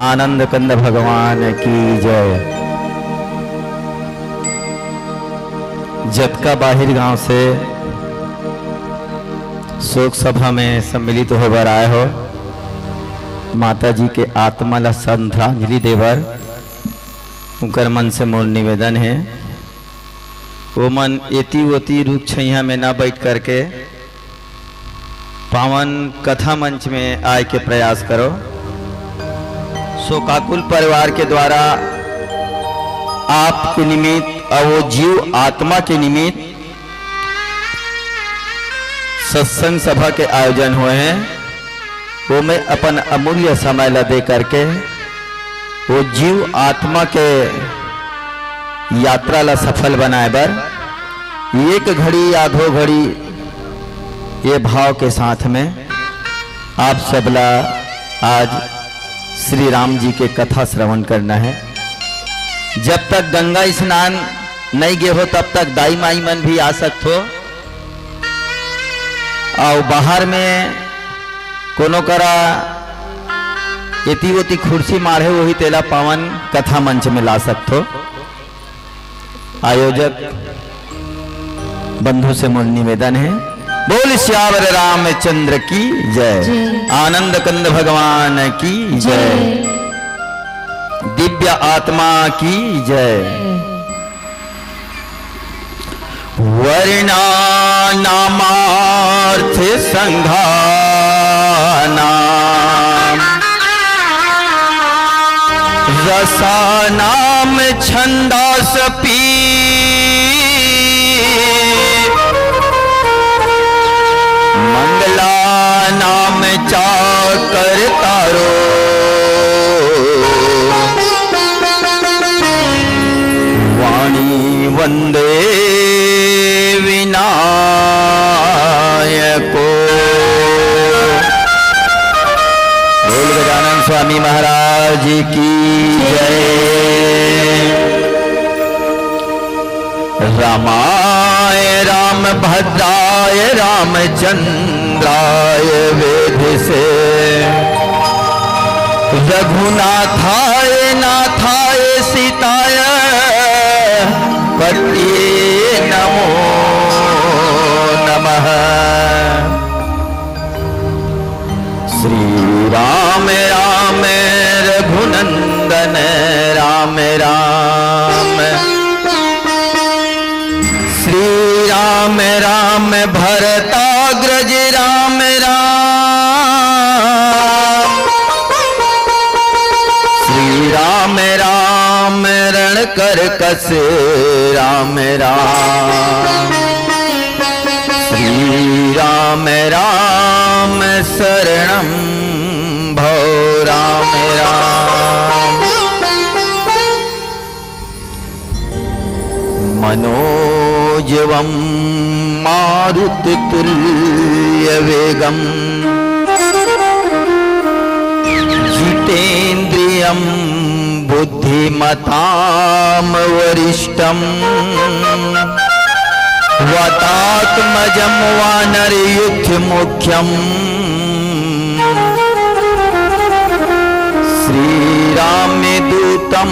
आनंद कंद भगवान की जय। जबका बाहिर गांव से शोक सभा में सम्मिलित होकर आए हो, माता जी के आत्मा ला श्रद्धांजलि देवर उनकर मन से मोर निवेदन है, वो मन एती वोती रुक छैया में ना बैठ करके पावन कथा मंच में आए के प्रयास करो। शोकाकुल परिवार के द्वारा आपके निमित्त और वो जीव आत्मा के निमित्त सत्संग सभा के आयोजन हुए हैं। वो मैं अपन अमूल्य समय ला दे करके वो जीव आत्मा के यात्रा ला सफल बनाए बर एक घड़ी या दो घड़ी ये भाव के साथ में आप सबला आज श्री राम जी के कथा श्रवण करना है। जब तक गंगा स्नान नहीं गे हो तब तक दाई माई मन भी आ सकते हो, और बाहर में कोनो करा एती वोती खुर्सी मारे वही तेला पावन कथा मंच में ला सकते हो। आयोजक बंधु से मोर निवेदन है, बोल श्यावर रामचंद्र की जय, आनंद कंद भगवान की जय, दिव्य आत्मा की जय। वर्णा नामार्थ संघाना रसा नाम छंदास पी मंगला नाम चाकर तारो वाणी वंदे विनायको। बोल गजानन स्वामी महाराज की जय। रामाय राम भद्राय रामचंद्राय वेद से रघुनाथाय नाथाय सीताय पतिये नमो नमः। श्री राम राम रघुनंदन राम राम, श्री राम राम भरताग्रज राम राम, श्री राम राम रण कर कस राम राम, श्री राम राम शरणं भो राम राम। मनोजवं मारुततुल्यवेगं जितेन्द्रियं बुद्धिमतां वरिष्ठं वातात्मजं वानरयुद्धमुख्यं श्रीरामदूतं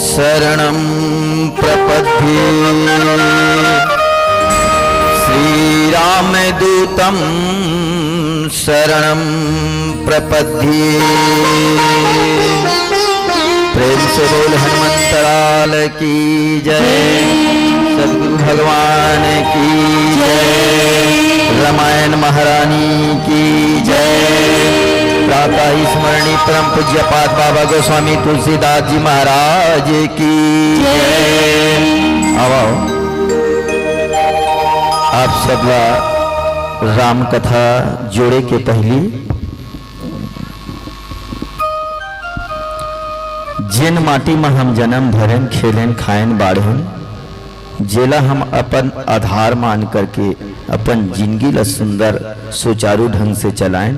शरणं प्रपद्ये, श्रीरामदूतं शरणं प्रपद्ये। प्रेम से बोल हनुमंतलाल की जय, सद्गुरु भगवान की जय, रामायण महारानी की जय। प्रातः स्मरणी परम पूज्य पाद बाबा गोस्वामी तुलसीदास जी महाराज की जय। आओ आप सब राम कथा जोड़े के पहली जिन माटी में हम जन्म धरन खेलन खायन बाढ़न जेला हम अपन आधार मान करके अपन जिंदगी ला सुंदर सुचारू ढंग से चलाएं,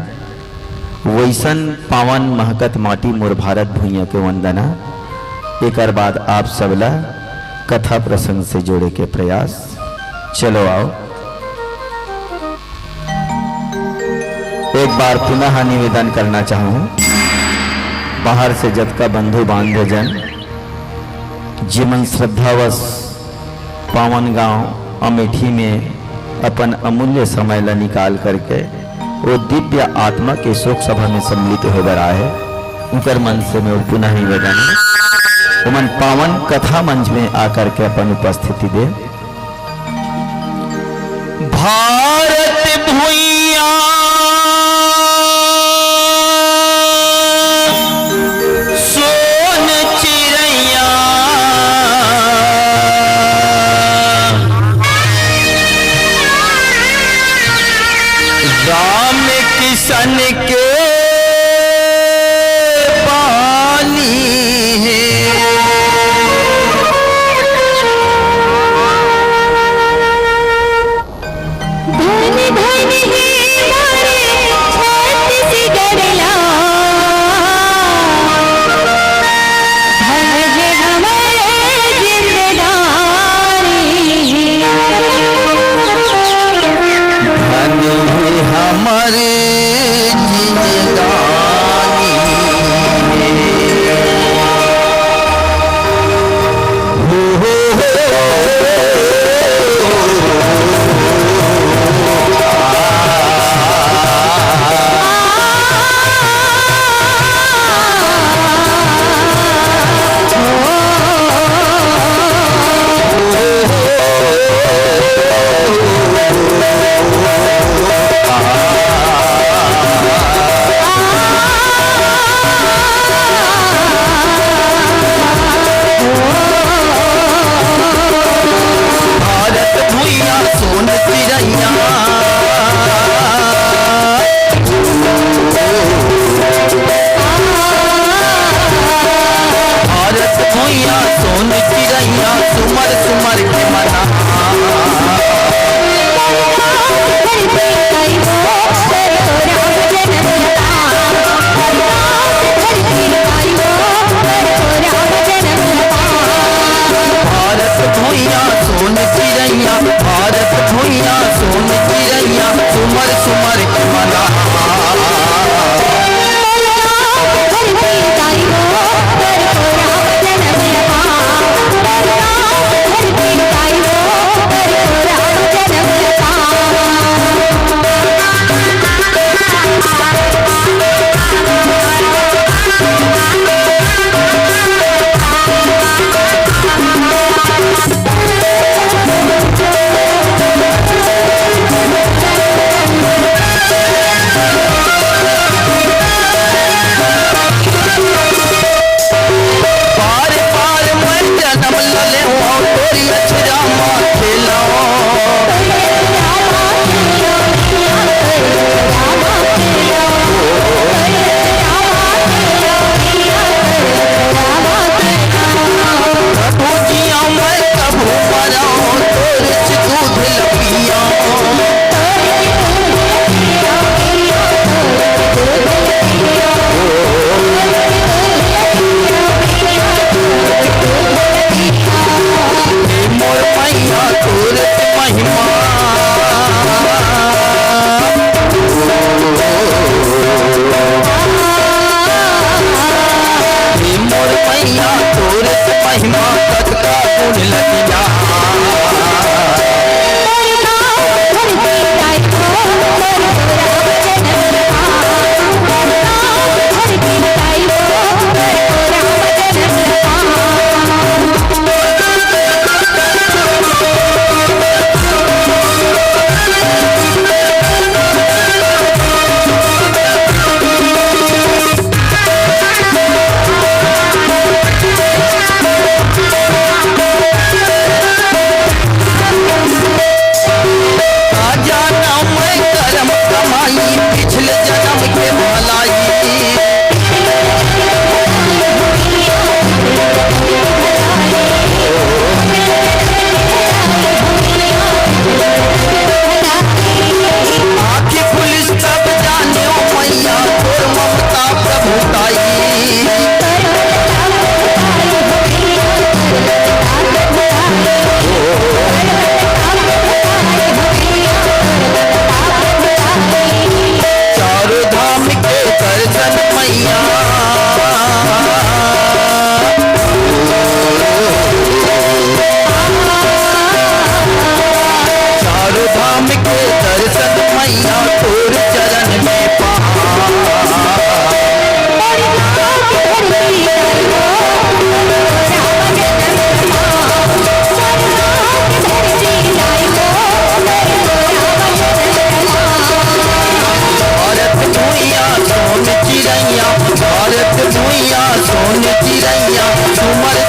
वैसन पावन महकत माटी मोर भारत भूइया के वंदना। एक बाद आप सबला कथा प्रसंग से जोड़े के प्रयास। चलो आओ एक बार पुनः निवेदन करना चाहूँ, बाहर से जतका बंधु बांधे जन जीवन श्रद्धावश पावन गांव अमेठी में अपन अमूल्य समय ला निकाल करके वो दिव्य आत्मा के शोक सभा में सम्मिलित होकर आए उनकर मन से मैं पुनः निवेदन उमन पावन कथा मंच में आकर के अपन उपस्थिति दे। भारत भूइया सोन चिड़ैया राम किशन के हमारे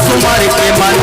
सुमर के मन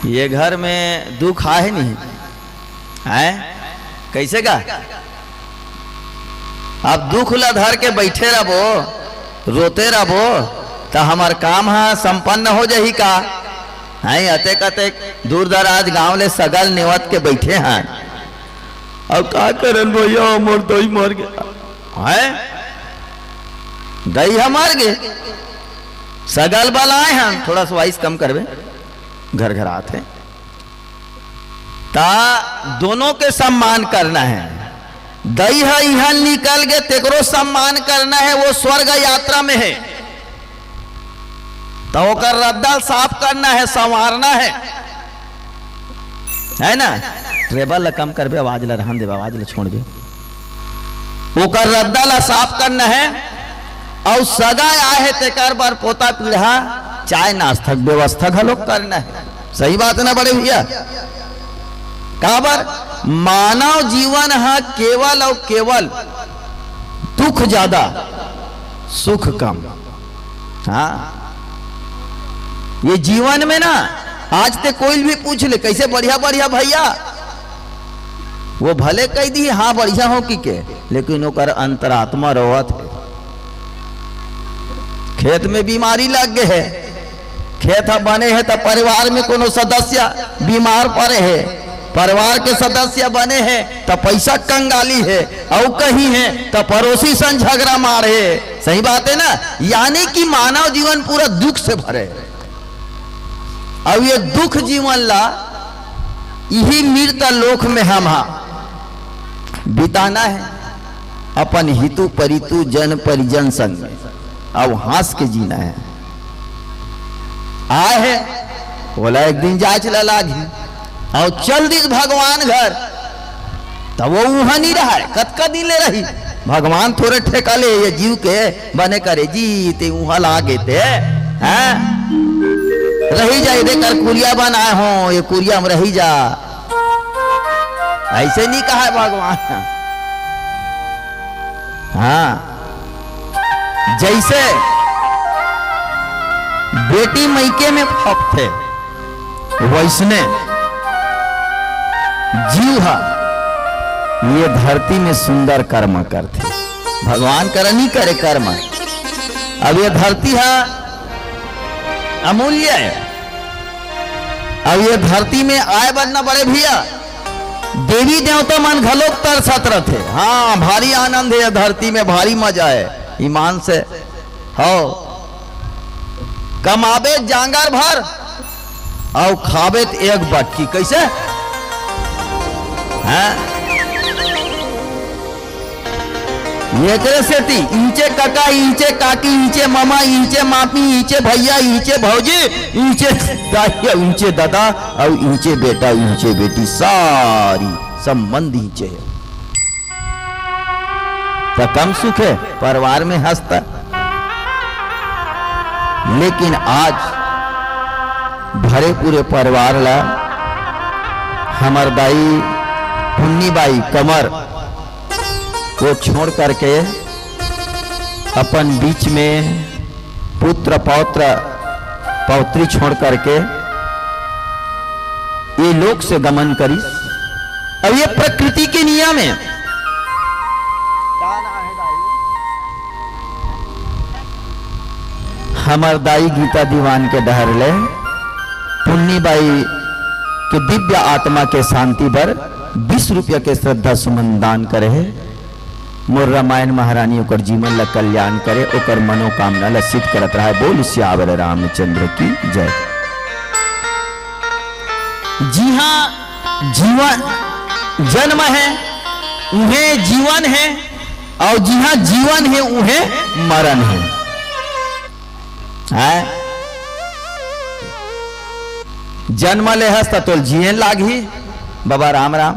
ये घर में दुख है नहीं है कैसे का आप दुख ला धर के बैठे रहो रोते रहो तो हमार काम है संपन्न हो जाही का है अतेक अतेक दूर दराज गांव ले सगल नेवत के बैठे हैं अब का करन भैया मोर दई मर गया है दई मर गए सगल बलाए हैं थोड़ा सा वाइस कम करवे घर घर आते ता दोनों के सम्मान करना है दई है यहाँ निकल गए तेकरो सम्मान करना है वो स्वर्ग यात्रा में है तो ओकर रद्दा साफ करना है संवारना है ना ट्रेबल ला कम करबे आवाज ला रहन दे आवाज ला छोड़ दे ओकर रद्दा ला साफ करना है और सगा आए है तेकर बार पोता पीढ़ा चाय नाश्ता व्यवस्था घलो करना है सही बात ना बड़े भैया काबर मानव जीवन है केवल और केवल दुख ज्यादा सुख कम हाँ ये जीवन में ना आज ते कोई भी पूछ ले कैसे बढ़िया बढ़िया भैया वो भले कह दी हाँ बढ़िया हो कि के लेकिन ओकर अंतरात्मा रोवत है खेत में बीमारी लग गए है खेत बने है तो परिवार में कोनो सदस्य बीमार पड़े है परिवार के सदस्य बने हैं तो पैसा कंगाली है और कहीं है तो पड़ोसी सन झगड़ा मारे है सही बात है ना यानी कि मानव जीवन पूरा दुख से भरे अब ये दुख जीवन ला यही मृत लोक में हम बिताना है अपन हितु परितु जन परिजन संग में अब हंस के जीना है आए है बोला एक दिन जाए चला लागी और चल दी भगवान घर तब वो वहां नहीं रहा है कतका दिन ले रही भगवान थोड़े ठेका ले ये जीव के बने करे जीते वहां लागे थे हैं रही जा इधर कर कुरिया बनाए हो ये कुरिया में रही जा ऐसे नहीं कहा है भगवान हाँ जैसे बेटी मैके में फप थे वैसने जीव ये धरती में सुंदर कर्म करते भगवान कर नहीं करे कर्म अब ये धरती है अमूल्य है अब ये धरती में आए बनना बड़े भैया देवी देवता मन घलोक तरसत रहते हाँ भारी आनंद है धरती में भारी मजा है ईमान से हो कमाबे जांगर भर और खाबे एक बटकी कैसे ये सेती इंचे काका इंचे काकी इंचे मामा इंचे मापी इंचे भैया इंचे भौजी इंचे दादिया इंचे दादा और इंचे बेटा इंचे बेटी सारी संबंध इंचे है तो कम सुख है परिवार में हंसता लेकिन आज भरे पूरे परिवार ला हमार दाई पुन्नी बाई कमर को छोड़ करके अपन बीच में पुत्र पौत्र पौत्री छोड़ करके ये लोक से गमन करी। अब ये प्रकृति के नियम है। हमार दाई गीता दीवान के डहर ले पुन्नी बाई के दिव्य आत्मा के शांति पर 20 रुपया के श्रद्धा सुमन दान करे है। मोर रामायण महारानी ओकर जीवन ला कल्याण करे, ओकर मनोकामना ला सिद्ध करत रहा। बोल सियावर रामचंद्र की जय। जी हाँ, जीवन जन्म है उन्हें जीवन है, और जी हाँ जीवन है उन्हें मरण है। जन्म ले हस तो जिये लागी बाबा राम राम,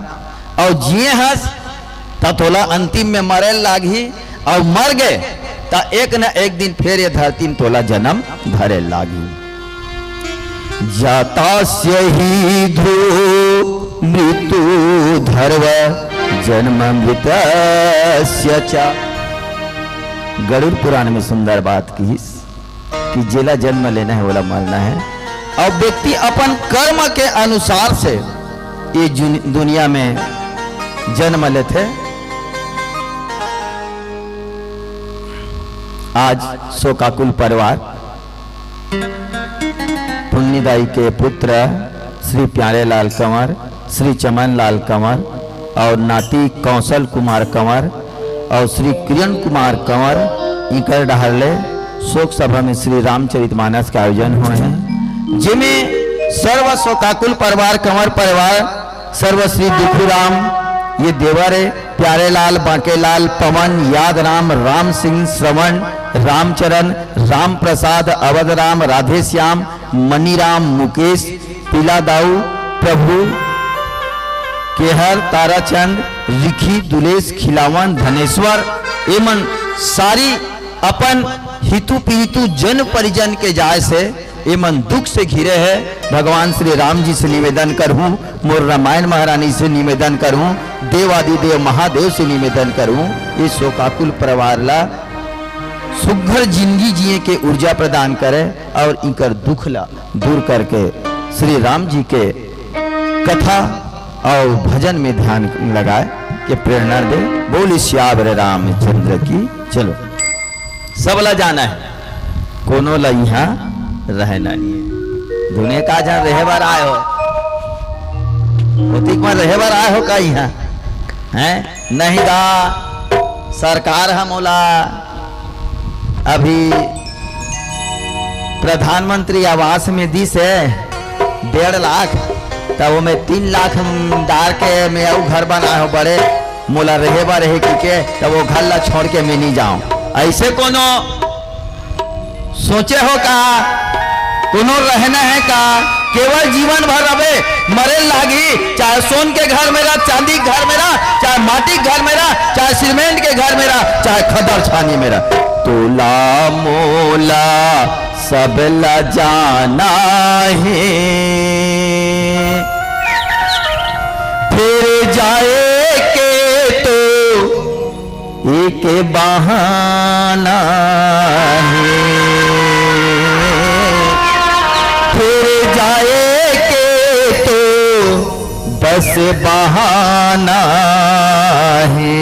और जिये हस तो तोला अंतिम में मरे लागी, और मर गए तो एक न एक दिन फिर ये धरती में तोला जन्म धरे लागी। जाता से ही ध्रुव मृत्यु धर्व जन्म मृत गरुड़ पुराण में सुंदर बात की कि जेला जन्म लेना है वाला मरना है, और व्यक्ति अपन कर्म के अनुसार से ये दुनिया में जन्म लेते। आज शोकाकुल परिवार पुण्यदाई के पुत्र श्री प्यारे लाल कंवर, श्री चमन लाल कंवर और नाती कौशल कुमार कंवर और श्री किरण कुमार कंवर इकर डहरले शोक सभा में श्री रामचरितमानस के आयोजन हुए हैं, जिनमें सर्व शोकाकुल परिवार कंवर परिवार सर्व श्री दुखूराम ये देवर है, प्यारे लाल, बांकेलाल, पवन, याद राम, राम सिंह, श्रवण, रामचरण, राम प्रसाद, अवध राम, राधे श्याम, मनीराम, मुकेश, पीला दाऊ, प्रभु, केहर, ताराचंद, रिखी, दुलेश, खिलावन, धनेश्वर एमन सारी अपन हितु पीतु जन परिजन के जाय से एमन दुख से घिरे है। भगवान श्री राम जी से निवेदन करूं, मोर रामायण महारानी से निवेदन करूं, देवादिदेव महादेव से निवेदन करूं, ये शोकाकुल परिवार ला सुघर जिंदगी जिए के ऊर्जा प्रदान करे और इनकर दुख ला दूर करके श्री राम जी के कथा और भजन में ध्यान लगाए के प्रेरणा दे। बोल श्यावर रामचंद्र की। चलो सबला जाना है, कोनो ला यहाँ रहना नहीं है। दुनिया का जहाँ रहे बार आए हो, रहे बार आए हो का यहाँ है नहीं दा। सरकार हमोला अभी प्रधानमंत्री आवास में दी से 1.5 लाख, तब वो में 3 लाख डाल के मैं और घर बना हो बड़े मोला रहे बा रहे के, तब वो घर ला छोड़ के मैं नहीं जाऊं। ऐसे कोनो सोचे हो का कोनो रहना है का केवल जीवन भर रहे मरे लागी, चाहे सोन के घर मेरा, चांदी के घर मेरा, चाहे माटी के घर मेरा, चाहे सीमेंट के घर मेरा, चाहे खदर छानी मेरा, तोला मोला सब ला जाना है। फिर जाए के तो एक बहाना है, फिर जाए के तो बस बहाना है।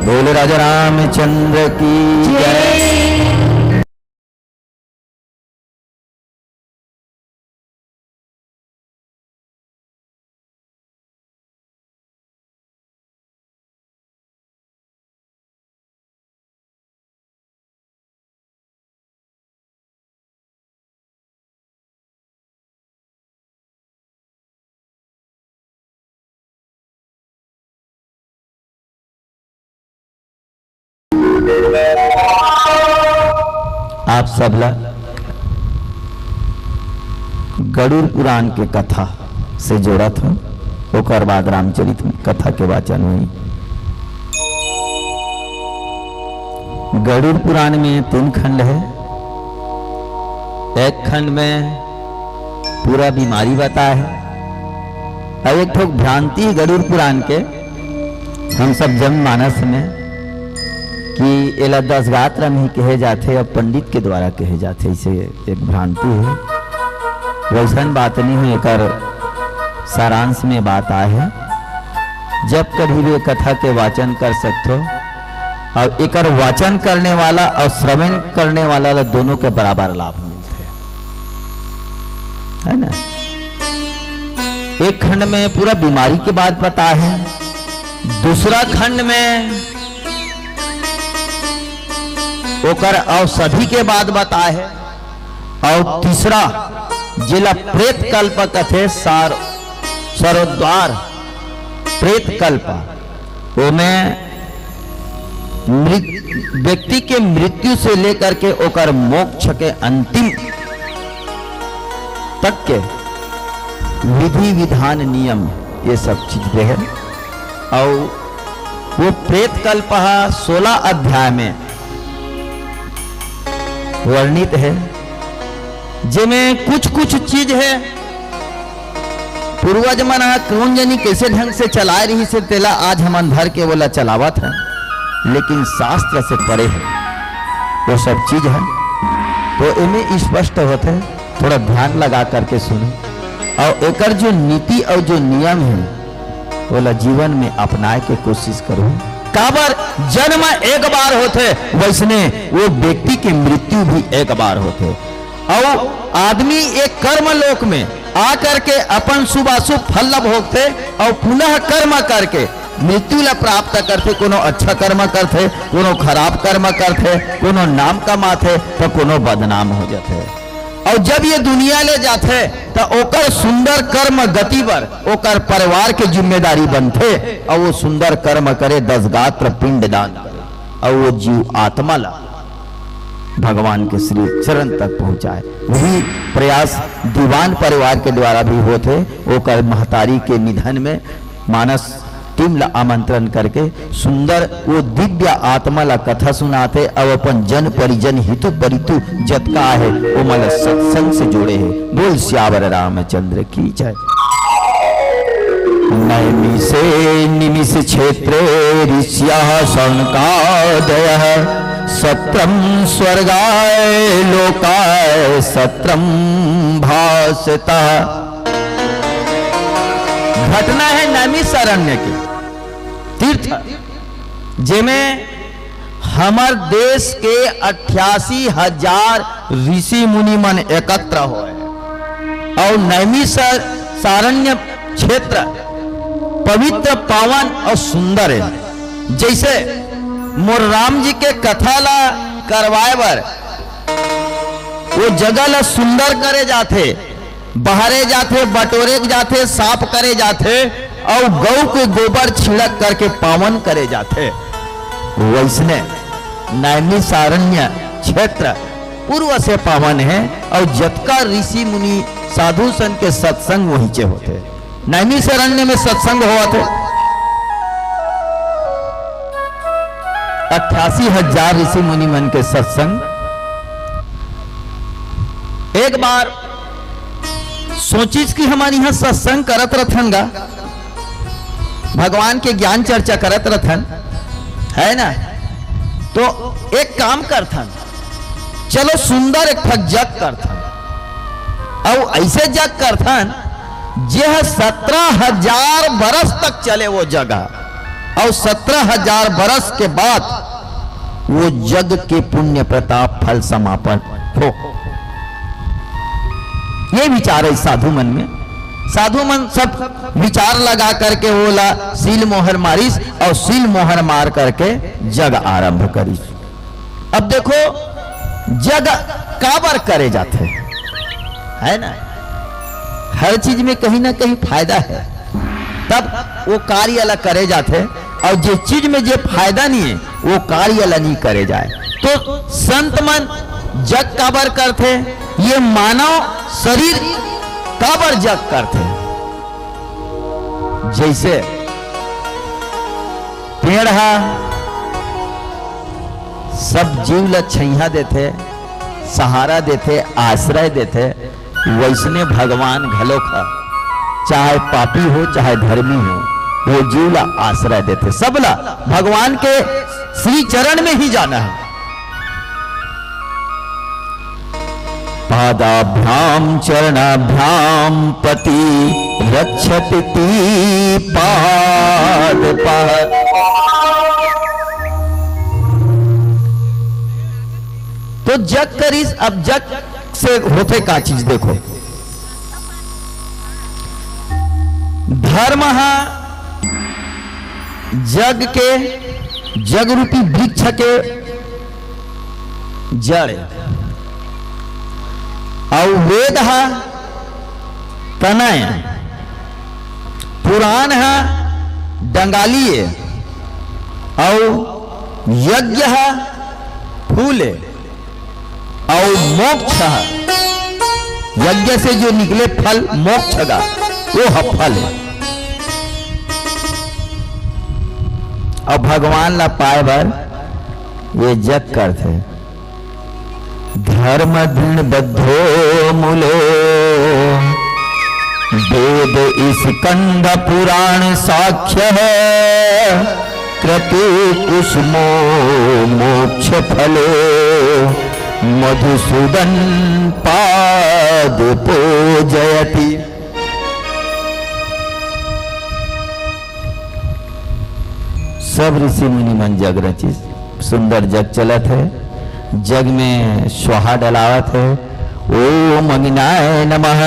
बोले राजा रामचंद्र की जय। सबला गरुड़ पुराण के कथा से जोड़ा था। ओकर बाद रामचरित कथा के वाचन हुई। गरुड़ पुराण में 3 खंड है। एक खंड में पूरा बीमारी बताया है और एक ठोक भ्रांति है गरुड़ पुराण के हम सब जनमानस में कि एला 10 गात्र में ही कहे जाते और पंडित के द्वारा कहे जाते, इसे एक भ्रांति है। वैसन बात नहीं है, एक सारांश में बात आए है। जब कभी भी कथा के वाचन कर सकते हो और एक वाचन करने वाला और श्रवण करने वाला दोनों के बराबर लाभ मिलते है ना। एक खंड में पूरा बीमारी के बाद पता है, दूसरा खंड में ओकर औषधि के बाद बता है और तीसरा जिला प्रेत कल्प कथे सरोद्वार प्रेत कल्प वो में व्यक्ति के मृत्यु से लेकर के ओकर मोक्ष के अंतिम तक के विधि विधान नियम ये सब चीज है। और वो प्रेत कल्प 16 अध्याय में वर्णित है, जिसमें कुछ कुछ चीज है पूर्वज मन कौन जनी कैसे ढंग से चला रही से तेला आज हम अंधर के बोला चलावत है, लेकिन शास्त्र से परे है वो सब चीज है। तो इनमें स्पष्ट होते हैं, थोड़ा ध्यान लगा करके सुनो और एकर जो नीति और जो नियम है बोला जीवन में अपनाए के कोशिश करो। काबर जन्म एक बार होते वैसने वो व्यक्ति की मृत्यु भी एक बार होते और आदमी एक कर्म लोक में आकर के अपन शुभ अशुभ फल लाभ होते और पुनः कर्म करके मृत्यु ला प्राप्त करते। कोनो अच्छा कर्म करते, कोनो खराब कर्म करते, कोनो नाम कमाते तो कोनो बदनाम हो जाते। और जब ये दुनिया ले जाते तो ओकर सुंदर कर्म गति पर ओकर परिवार के जिम्मेदारी बनते और वो सुंदर कर्म करे, 10 गात्र पिंड दान करे और वो जीव आत्मा ला भगवान के श्री चरण तक पहुंचाए। वही प्रयास दीवान परिवार के द्वारा भी होते। ओकर महतारी के निधन में मानस टीम ला आमंत्रण करके सुंदर वो दिव्य आत्मा ला कथा सुनाते और अपन जन परिजन हितु परितु जतका है वो मला सत्संग से जोड़े है। बोल श्यावर रामचंद्र की जय। नैमि से निमिष क्षेत्रे ऋष्यः शौनकादयः सत्रम स्वर्गाय लोकाय सत्रम भासतः। घटना है नैमिषारण्य की तीर्थ, जिसमें हमार देश के 88,000 ऋषि मुनि मन एकत्र हुए और नैमिषारण्य क्षेत्र पवित्र पावन और सुंदर है। जैसे मोर राम जी के कथा ला करवाए बर वो जगह ला सुंदर करे जाते, बहरे जाते, बटोरे जाते, साफ करे जाते और गौ के गोबर छिड़क करके पावन करे जाते। वैसने नैमिषारण्य क्षेत्र पूर्व से पावन है और जतका ऋषि मुनि साधु संत के सत्संग वहीं से होते। नैमिषारण्य में सत्संग हुआ थे 88,000 ऋषि मुनि मन के सत्संग। एक बार सोचिस कि हमारे यहां सत्संग करत रथनगा, भगवान के ज्ञान चर्चा करत रथन है ना, तो एक काम करथन, चलो सुंदर एक ठग जग करथन और ऐसे जग करथन यह 17,000 बरस तक चले वो जगह और 17,000 बरस के बाद वो जग के पुण्य प्रताप फल समापन हो। ये विचार है साधु मन में। साधु मन सब विचार लगा करके बोला सील मोहर मारिस और सील मोहर मार करके जग आरंभ करी। अब देखो जग काबर करे जाते है ना, हर चीज में कहीं ना कहीं फायदा है, तब वो कार्य अलग करे जाते और जिस चीज में जो फायदा नहीं है वो कार्य अलग नहीं करे जाए। तो संत मन जग काबर करते, ये मानव शरीर काबर जग करते। जैसे पेड़ है सब जीव ल छैया देते, सहारा देते, आश्रय देते, वैसने भगवान घलो का चाहे पापी हो चाहे धर्मी हो वो जीव ला आश्रय देते। सबला भगवान के श्री चरण में ही जाना है। पादाभ्याम चरणाभ्याम पति रक्षति पाद पाद। तो जग करीस, अब जग से होते का चीज देखो। धर्म जग के, जग रूपी वृक्ष के जड़, और वेद है तनय, पुराण है डंगालिए, और यज्ञ है फूले, और मोक्ष है यज्ञ से जो निकले फल मोक्ष का वो है फल। और भगवान ला पाए बर ये जग करते। धर्म दृढ़ बद्धो मूलो वेद स्कंद पुराण साक्ष्य है, क्रतु कुसुमो मोक्ष फलो मधुसूदन पाद पूजयति। सब ऋषि मुनि मन जग रची, सुंदर जग चलत है। जग में स्वाहा डलावत है। ओम अग्नाय नमः,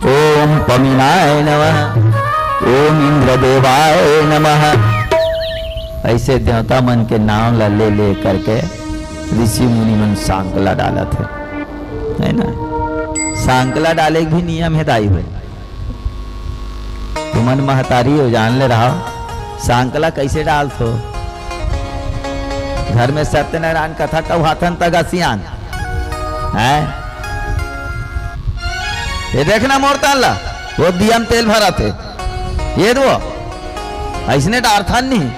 ओम पमिनाय नमः, ओम इंद्रदेवाय नमः। ऐसे देवता मन के नाम ला ले ले करके ऋषि मुनि मन सांकला डालत है ना। सांकला डाले भी नियम है दाई हुए। तुमन महतारी हो जान ले रहा, सांकला कैसे डाल तो। घर में सत्यनारायण कथा कहाथन तक असियान है। ये देखना मोरता ला वो दिया में तेल भरा थे, ये दो ऐसने डारथन नहीं,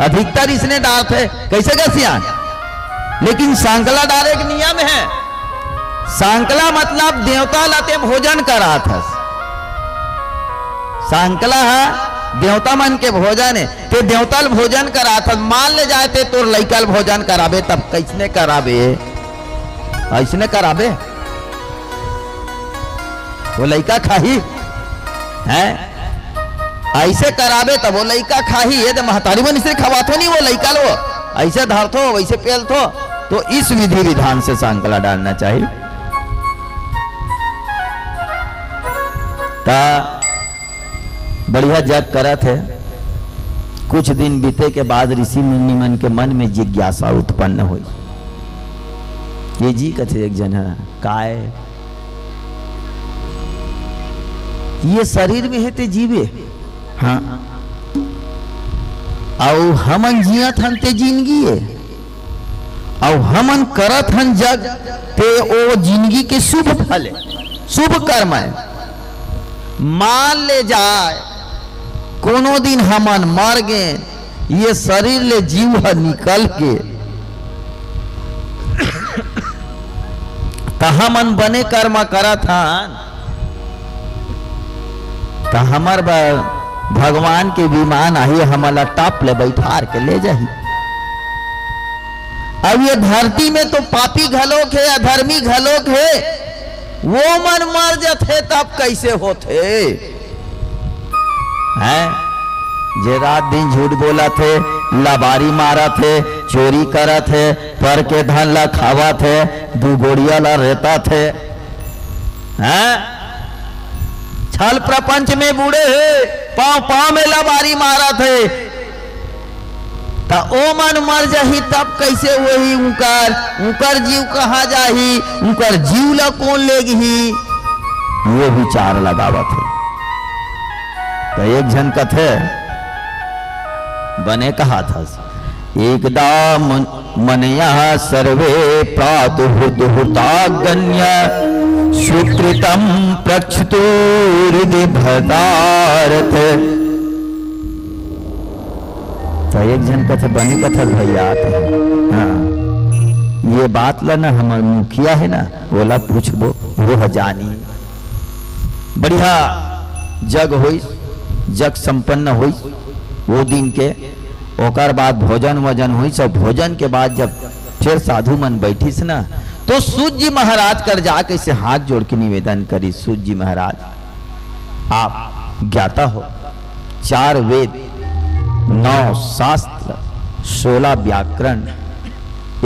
अधिकतर इसने डालते कैसे गसियान। लेकिन सांकला डाले एक नियम है। सांकला मतलब देवता लाते भोजन करा था। सांकला है देवता मन के भोजन है, ते देवता भोजन करा था। मान ले जाए थे तो लइकल भोजन कराबे, तब कैसने कराबे, ऐसने कराबे। वो लइका खाही है, ऐसे कराबे तब वो लइका खाही। ये तो महतारी मन इसे खवाथो नहीं, वो लइका लो ऐसे धरथो वैसे पेलथो। तो इस विधि विधान से सांकला डालना चाहिए। ता बढ़िया जग करत है। कुछ दिन बीते के बाद ऋषि मुनि मन के मन में जिज्ञासा उत्पन्न हुई। ये जी कथे एक जन है काय, ये शरीर में है ते जीवे, हाँ, और हमन जियत हन ते जिंदगी है, और हमन करत हन जग ते ओ जिंदगी के शुभ फल है, शुभ कर्म है। मान ले जाए कोनो दिन हमन मर गए, ये शरीर ले जीव निकल के तो हमन बने कर्म करत हन, तो हमार भगवान के विमान आई हमला टाप ले बैठार के ले जाही। अब ये धरती में तो पापी घलोक है, अधर्मी घलोक है, वो मन मर जाते तब कैसे होते हैं। जे रात दिन झूठ बोला थे, लबारी मारा थे, चोरी करा थे, पर के धन ला खावा थे, दू गोड़िया ला रहता थे, हैं छल प्रपंच में बूढ़े है, पांव पांव में लबारी मारा थे, ता ओ मन मर जाही तब कैसे वही उनकर जीव कहाँ जाही, उनकर जीव ला कौन लेगी, वो विचार लगावत है। तो एक जन कथे बने कहा था, एकदा मनया सर्वे प्रातुहुतागन्य सुकृतं प्रक्षितुर्हृदि भरतारथ। तो एक जन कथे बनी कथक भैया आते हैं, हाँ ये बात ला ना हमारे मुखिया है ना बोला पूछबो वो जानी। बढ़िया जग हुई, जग संपन्न हुई वो दिन के। ओकर बाद भोजन वजन हुई, सब भोजन के बाद जब फिर साधु मन बैठी से ना तो सूत जी महाराज कर जाके इसे हाथ जोड़ के निवेदन करी, सूत जी महाराज आप ज्ञाता हो 4 वेद 9 शास्त्र 16 व्याकरण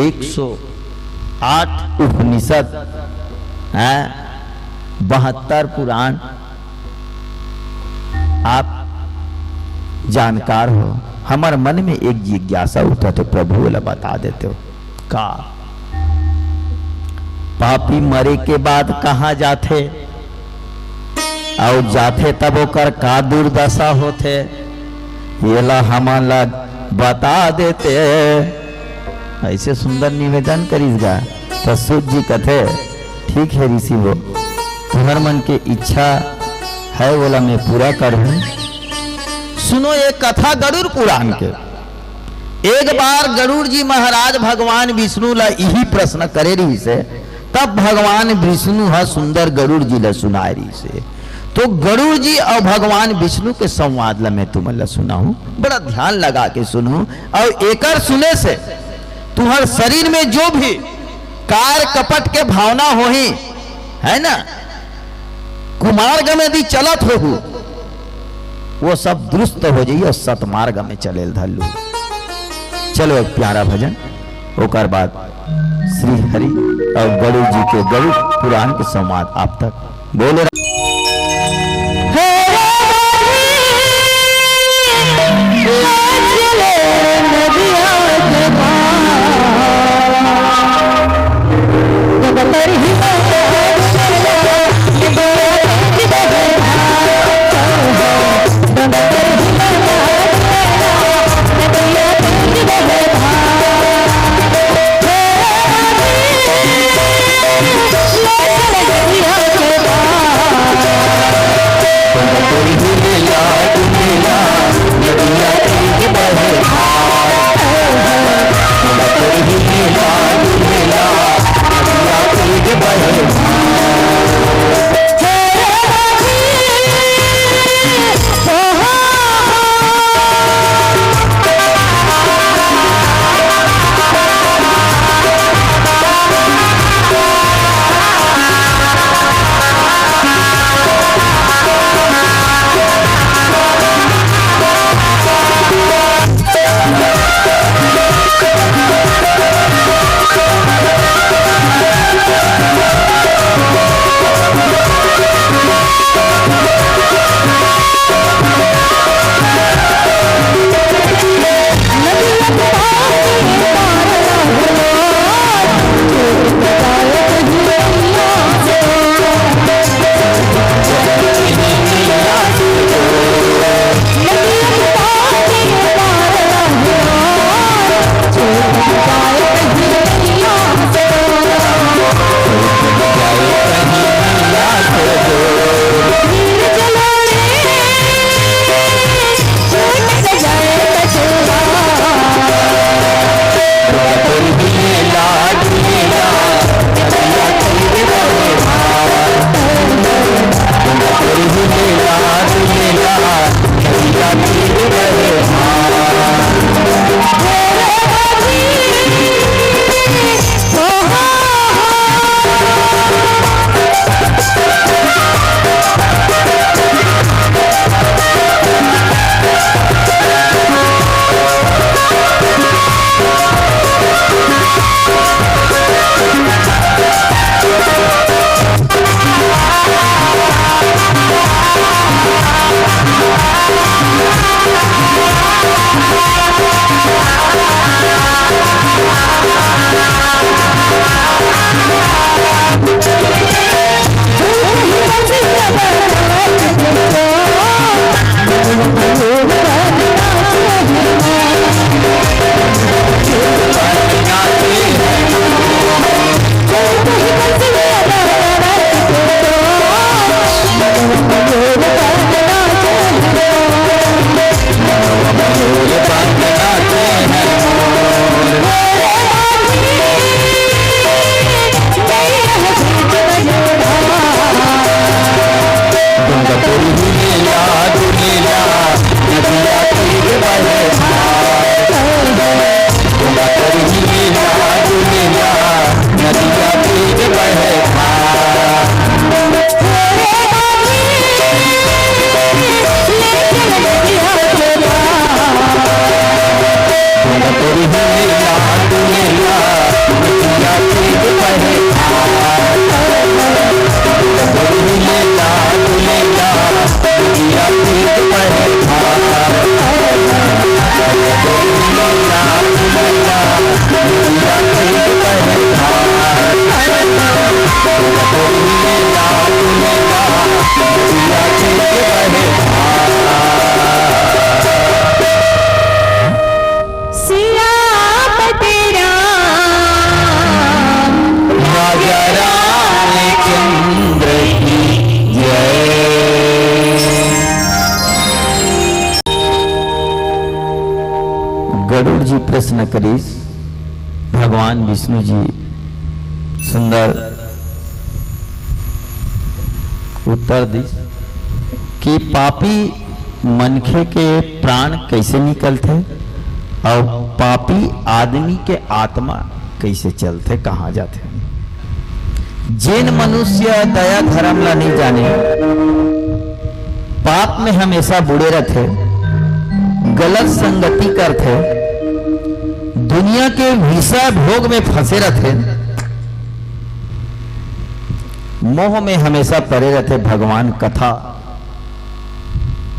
108 उपनिषद 72 पुराण आप जानकार हो। हमारे मन में एक जिज्ञासा उठा तो प्रभु वाला बता देते हो का पापी मरे के बाद कहाँ जाते और जाते तब ओकर का दुर्दशा होते ये ला हमारा बता देते। ऐसे सुंदर निवेदन करीगा तो सूत जी कथे ठीक है ऋषि वो तुम्हारे मन के इच्छा है बोला मैं पूरा करूं। सुनो एक कथा गरुड़ पुराण के। एक बार गरुड़ जी महाराज भगवान विष्णु ला यही प्रश्न करे रही से, तब भगवान विष्णु है सुंदर गरुड़ जी ला सुनाए रही से। तो गरुड़ जी और भगवान विष्णु के संवाद ला मैं तुम्हें सुनाऊं, बड़ा ध्यान लगा के सुनूं। और एकर सुने से तुम्हारे शरीर में जो भी कार कपट के भावना हो ही है ना, कुमार्ग में यदि चलत हो वो सब दुरुस्त हो जाइए और सतमार्ग में चले धल्लू। चलो एक प्यारा भजन, ओकर बाद श्री हरि और गरुड़ जी के गरुड़ पुराण के संवाद आप तक बोले। Bye. गरुड़ जी प्रश्न करीस, भगवान विष्णु जी सुंदर उत्तर दी कि पापी मनखे के प्राण कैसे निकलते और पापी आदमी के आत्मा कैसे चलते, कहाँ जाते। जिन मनुष्य दया धर्म ला नहीं जाने, पाप में हमेशा बुड़े रहते, गलत संगति करते, दुनिया के विषय भोग में फंसे रहते, मोह में हमेशा पड़े रहते, भगवान कथा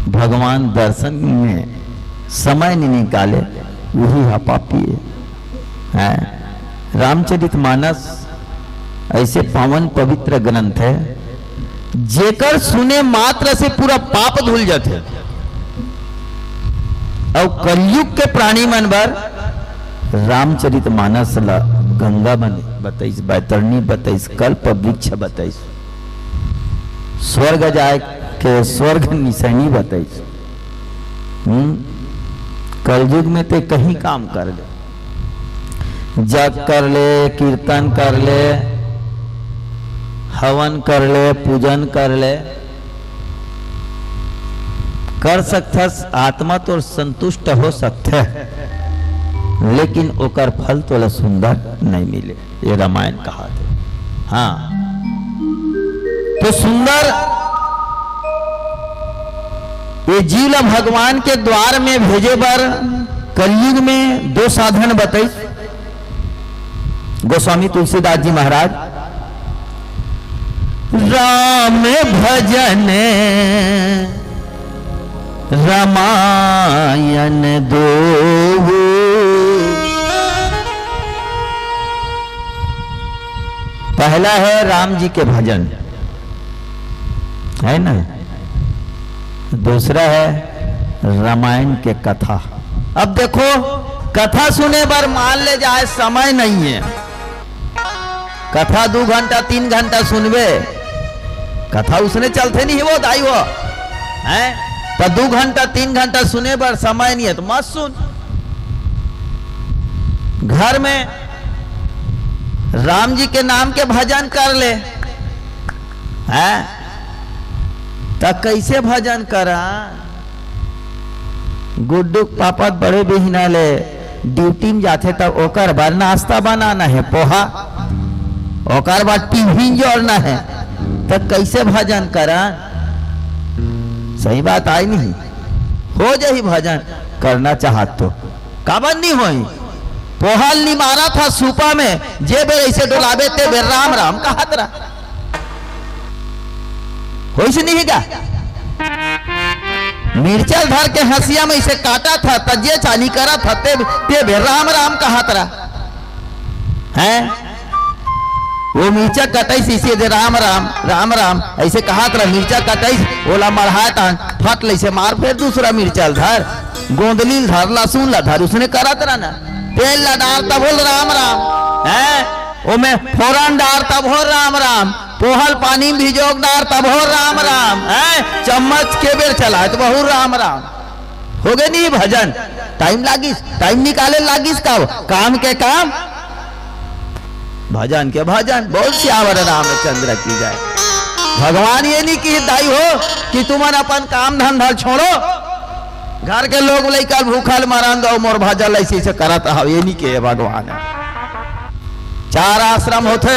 भगवान दर्शन में समय नहीं निकाले, वही पापी है। रामचरितमानस ऐसे पावन पवित्र ग्रंथ है, जेकर सुने मात्र से पूरा पाप धुल जाते। और कलयुग के प्राणी मन बर रामचरितमानस ला गंगा बने बताइस, बैतरणी बताइस, कल्प वृक्ष बताइस, स्वर्ग जाए के स्वर्ग निशानी बताइस। कलयुग में ते कहीं काम कर ले, जग कर ले, कीर्तन कर ले, हवन कर ले, पूजन कर ले, कर सकता, आत्मा तो संतुष्ट हो सकता है, लेकिन ओकर फल तो सुंदर नहीं मिले। ये रामायण कहा था। हाँ, तो सुंदर ये जीव ला भगवान के द्वार में भेजे बर कलयुग में दो साधन बताई गोस्वामी तुलसीदास जी महाराज। राम भजन रामायण दो, पहला है राम जी के भजन, है ना, दूसरा है रामायण के कथा। अब देखो, कथा सुने पर मान ले जाए समय नहीं है, कथा 2 घंटा 3 घंटा सुनवे, कथा उसने चलते नहीं वो दाई वो है, तो 2 घंटा 3 घंटा सुने पर समय नहीं है तो मत सुन। घर में राम जी के नाम के भजन कर ले, है तो कैसे भजन करा। गुड्डू पापा बड़े बहिना ले ड्यूटी में जाते तब ओकर बाद नाश्ता बनाना है पोहा, ओकर बाद टिफिन जोड़ना है, तो कैसे भजन करा। सही बात आई नहीं, हो जाही भजन करना चाहत तो काबर नहीं होई। पोहल नहीं मारा था सूपा में, जे बेर ऐसे डोलाबे ते बेर राम राम कहत रहा, हो से नहीं गा। मिर्चल धर के हंसिया में इसे काटा था, तजे चाली करा था, ते बेर राम राम कहत रहा है। वो मिर्चा कटाई इसे दे राम राम राम राम ऐसे कहत रहा, मिर्चा कटाई ओला मरहा तान फट ले से मार, फिर दूसरा मिर्चल धर, गोंदली धर, लहसुन ला धर, उसने करत रहा ना। तेल ला डार तब बोल राम राम है, वो में फोरन डार तब हो राम राम, पोहल पानी भिजोग डार तब हो राम राम है, चम्मच के बेर चला तो बहु राम राम। हो गए नहीं भजन, टाइम लागिस, टाइम निकाले लागिस, कब काम के काम भजन के भजन। बोल सियावर रामचंद्र की जाए। भगवान ये नहीं कि दाई हो कि तुमन अपन काम धंधा छोड़ो, घर के लोग लेकर भूखल मरन दो, मोर भजन ऐसी से करत हो, ये नहीं के भगवान है। 4 आश्रम होते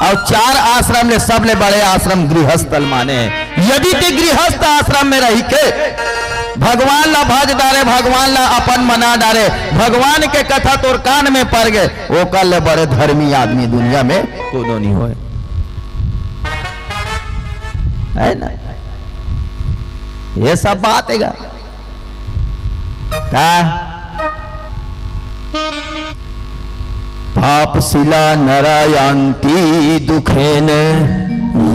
और 4 आश्रम ले सब ले बड़े आश्रम गृहस्थ माने। यदि ते गृहस्थ आश्रम में रही के भगवान ला भज डारे, भगवान ला अपन मना डारे, भगवान के कथा तोर कान में पड़ गए, वो कल बड़े धर्मी आदमी दुनिया में कोनो नहीं होए, है ना। ये सब बात है पाप शिला नरायंती दुखेन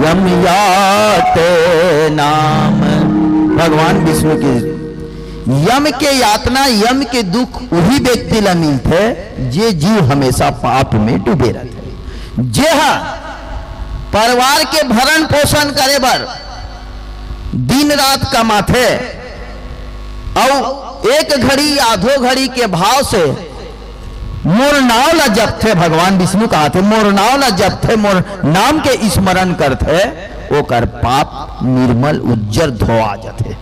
यम याते नाम। भगवान विष्णु की यम के यातना, यम के दुख वही व्यक्ति ला मिलते जे जीव हमेशा पाप में डूबे रहते। जे हा परिवार के भरण पोषण करे बर दिन रात कमाथे और एक घड़ी आधो घड़ी के भाव से मोर नाव ला जप थे, भगवान विष्णु कहा थे मोर नाव ला जप थे, मोर नाम के स्मरण करते वो कर पाप निर्मल उज्जर धोआ जाते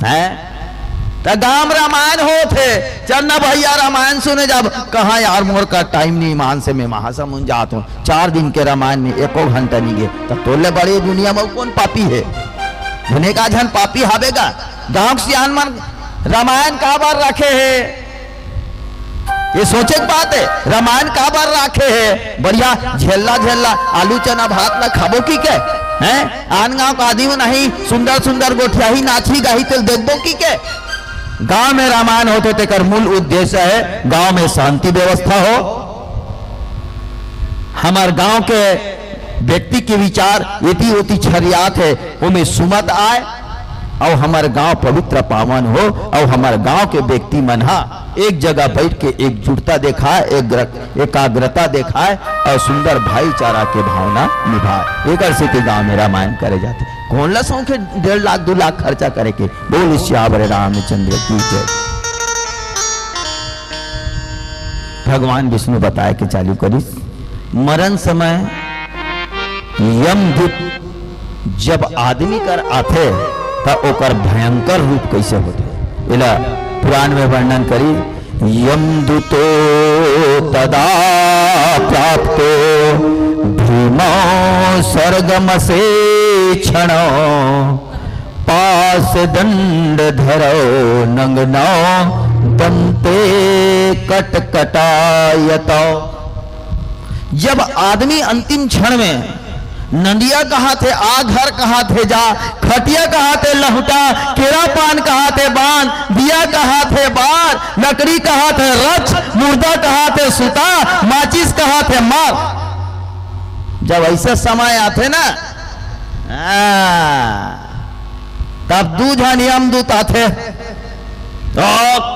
हैं। तो गांव रामायण हो थे, चलना भैया रामायण सुने जब, कहा यार मोर का टाइम नहीं, मान से मैं महासमुंद जाता हूँ, 4 दिन के रामायण में 1 घंटा नहीं गए, तब तोले बड़े दुनिया में कौन पापी है, धुने का झन पापी हावेगा। गांव सियान मन रामायण का बार रखे है, ये सोचे की बात है, रामायण का बार रखे है, बढ़िया झेला झेला आलू चना भात ना खाबो की के हैं, आन गांव का आदमी नहीं सुंदर सुंदर गोठिया ही नाची गाही तेल देखबो की के। गांव में रामायण होते थे कर मूल उद्देश्य है गांव में शांति व्यवस्था हो, हमारे गांव के व्यक्ति के विचार यति उति छरियात है उनमें सुमत आए और हमारे गांव पवित्र पावन हो और हमारे गांव के व्यक्ति मनहा एक जगह बैठ के एकजुटता दिखाए, एकाग्रता दिखाए और सुंदर भाईचारा के भावना निभाए। एक स्थिति गांव में रामायण करे जाते, कौन ला सौ के 1.5 लाख 2 लाख खर्चा करे के, बोल श्यावर रामचंद्र की जय। भगवान विष्णु बताए के चालू करी, मरण समय यमदूत जब आदमी कर आते तो ओकर भयंकर रूप कैसे होते, इला पुराण में वर्णन करी, यमदूतो तदा प्राप्तो भीमो स्वर्गमसे क्षणो पास दंड धरो नंगनो दंते कटकटायतो। जब आदमी अंतिम क्षण में नंदिया कहा थे आ घर कहा थे जा, खटिया कहा थे लहुटा, केरा पान कहा थे बांध, दिया कहा थे बार, लकड़ी कहा थे रच, मुर्दा कहा थे सुता, माचिस कहा थे मार। जब ऐसे समय आते ना तब 2 जन यमदूत आते, तो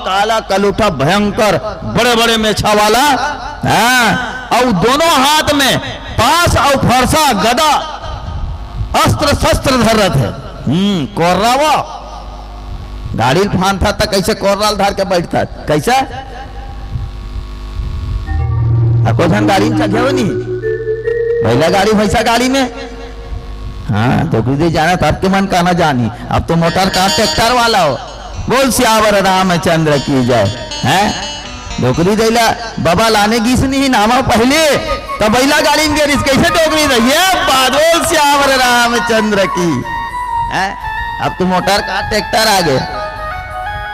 काला कलूठा भयंकर बड़े बड़े मेछा वाला, और दोनों हाथ में पास और फरसा गदा अस्त्र शस्त्र धरत है। कोर्रावा गाड़ी फान था तो कैसे कोर्राल धार के बैठता कैसा, आपको धन गाड़ी में चढ़े नहीं, पहला गाड़ी वैसा गाड़ी में, हाँ तो कुछ जाना था, आपके मन का ना जानी, अब तो मोटर कार ट्रैक्टर वाला हो। बोल श्यावर रामचंद्र की जय। है डोकरी दैला बाबा लाने गीस नहीं नामा पहले तब बैला गाड़ी में गिरिस कैसे डोकरी दे, ये बादल श्यावर रामचंद्र की है। अब तो मोटर का ट्रैक्टर आ गए।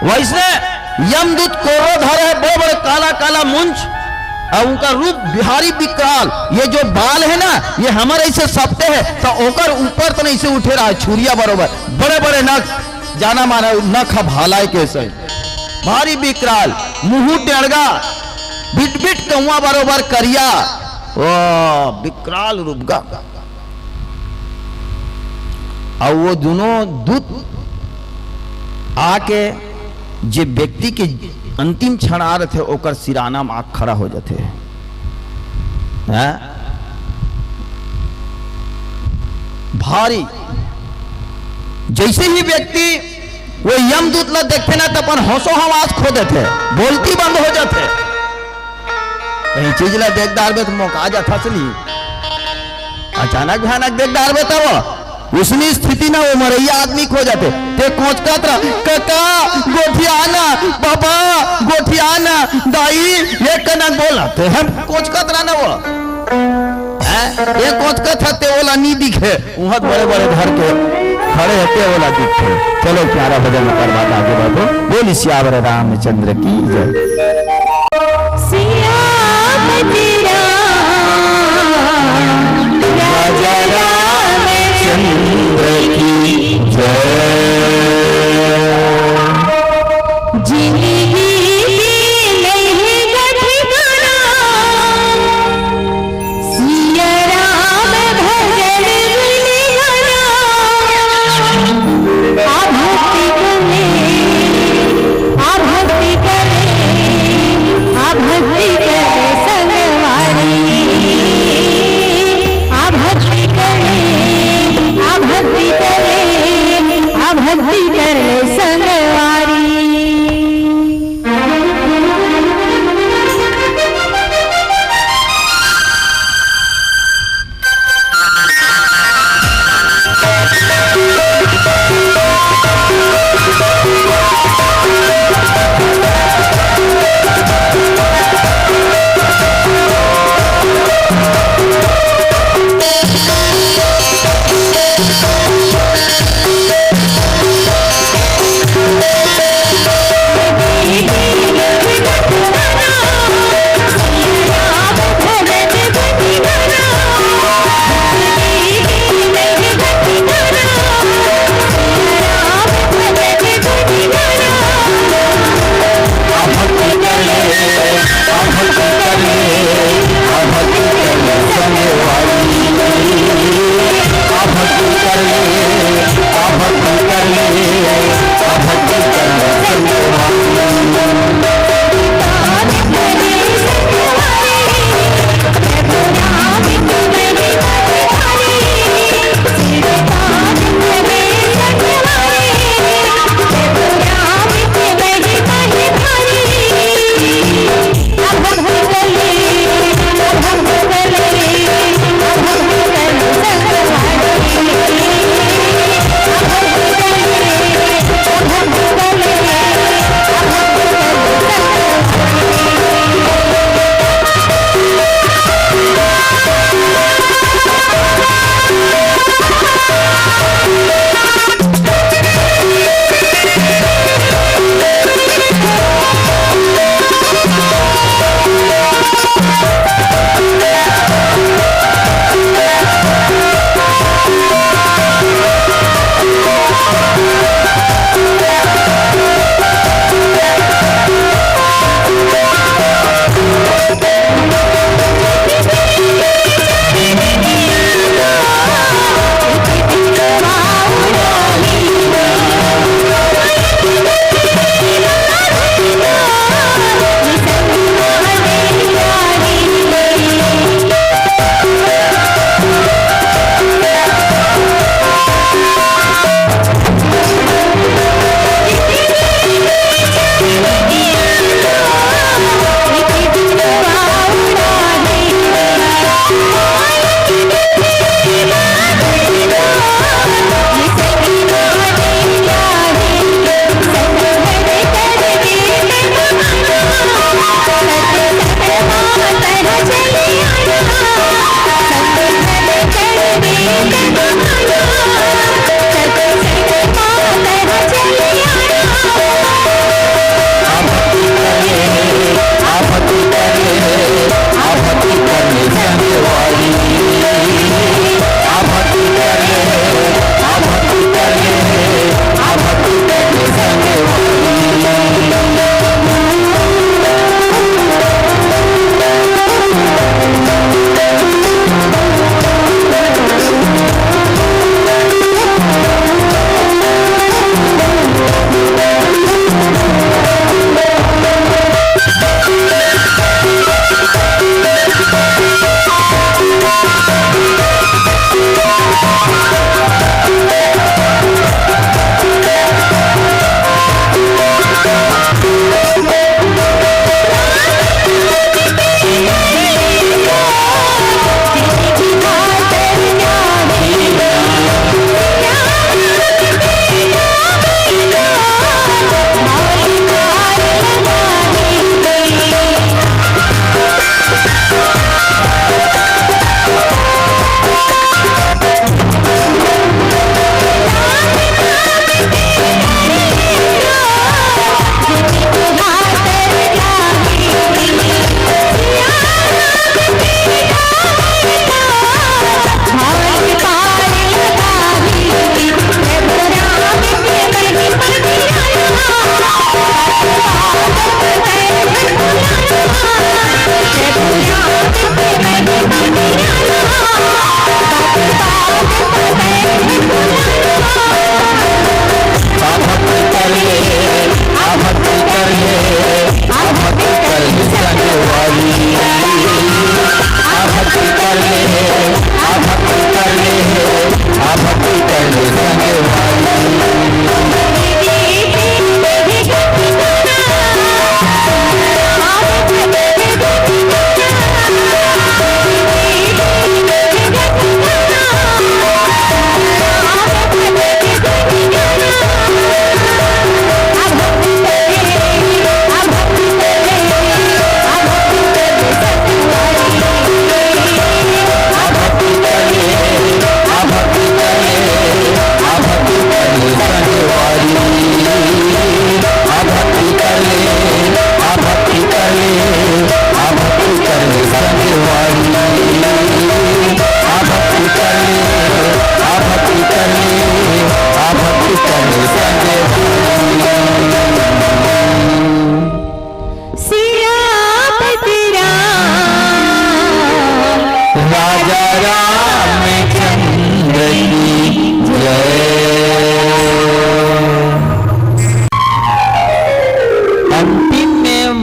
वैसे यमदूत कोरो धर है, बड़े बड़े काला काला मुंछ और उनका रूप बिहारी विकराल, ये जो बाल है ना ये हमारे ऐसे सपटे है तो ओकर ऊपर तो नहीं से उठे रहा, छुरिया बरोबर, बड़े बड़े नख, जाना माना नख भालाई के से भारी विकराल, मुंह टेढ़गा, बिट बिट कौआ बरोबर करिया, ओ विकराल रूपगा। और वो दोनों दूत आके जे व्यक्ति के अंतिम क्षण आ रहे थे ओकर सिराना में आग खड़ा हो जाते हैं। भारी जैसे ही व्यक्ति वो यमदूत ला देखते ना तो अपन होशो हवास खो देते, बोलती बंद हो जाते, कहीं चीज ला देख डाल में तो मौका जाता नहीं, अचानक भयानक देख डाल में तो उसनी स्थिति ना वो मरैया आदमी खो जाते। ते कोच कका गोठियाना बाबा गोठियाना दाई ये कनक बोला ते हम कोच कतरा ना वो ये कोच कथा ते बोला नहीं दिखे, वहां बड़े बड़े घर के खड़े होते बोला दिखे। चलो प्यारा भजन करवा आगे बढ़ो। बोली श्यावर रामचंद्र की जय। चंद्र की जय।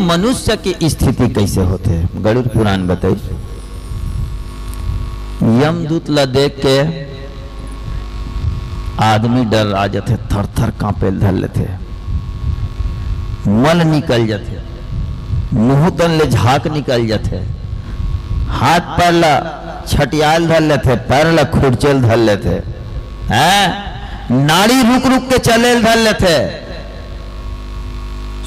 मनुष्य की स्थिति कैसे होते है गरुड़ पुराण बताई। यमदूत ला देख के आदमी डर आ जाते, थर थर कांपे धर लेते, मल निकल जाते, मुंह तन ले झाक निकल जाते, हाथ पैर ला छटियाल धर लेते, पैर ला खुरचेल धर लेते हैं, नाड़ी रुक रुक के चलेल धर लेते,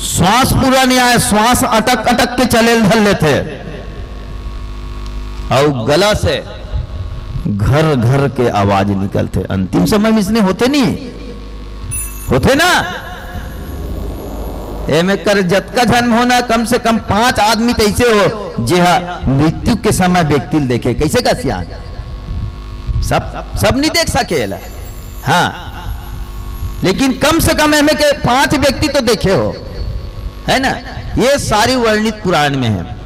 श्वास पूरा नहीं आए, श्वास अटक अटक के चलेल धर लेते, और गला से घर घर के आवाज निकलते। अंतिम समय में इसने होते नहीं होते ना, एमे कर जतका जन्म होना कम से कम 5 आदमी तो ऐसे हो जिहा मृत्यु के समय व्यक्ति देखे कैसे का सियान सब नहीं देख सकेला। हाँ, लेकिन कम से कम एमे के 5 व्यक्ति तो देखे हो, है ना। ये सारी वर्णित पुराण में है।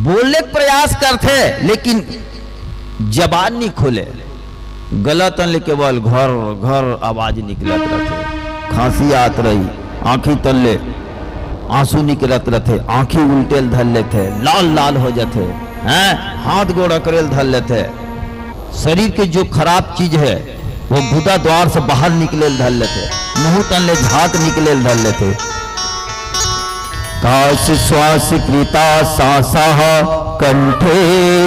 बोलने का प्रयास करते लेकिन जबान नहीं खोले, गलत लेके बोल घर घर आवाज निकलत रहते, खांसी आत रही, आंखी तल्ले आंसू निकलत रहते, आंखी उल्टेल धर लेते, लाल लाल हो जाते हैं, हाथ गोड़ा करेल धर लेते, शरीर के जो खराब चीज है वो गुदा द्वार से बाहर निकलेल धर लेते, मुंह तल्ले झाग निकलेल धर लेते। काश श्वास कृता सांसा कंठे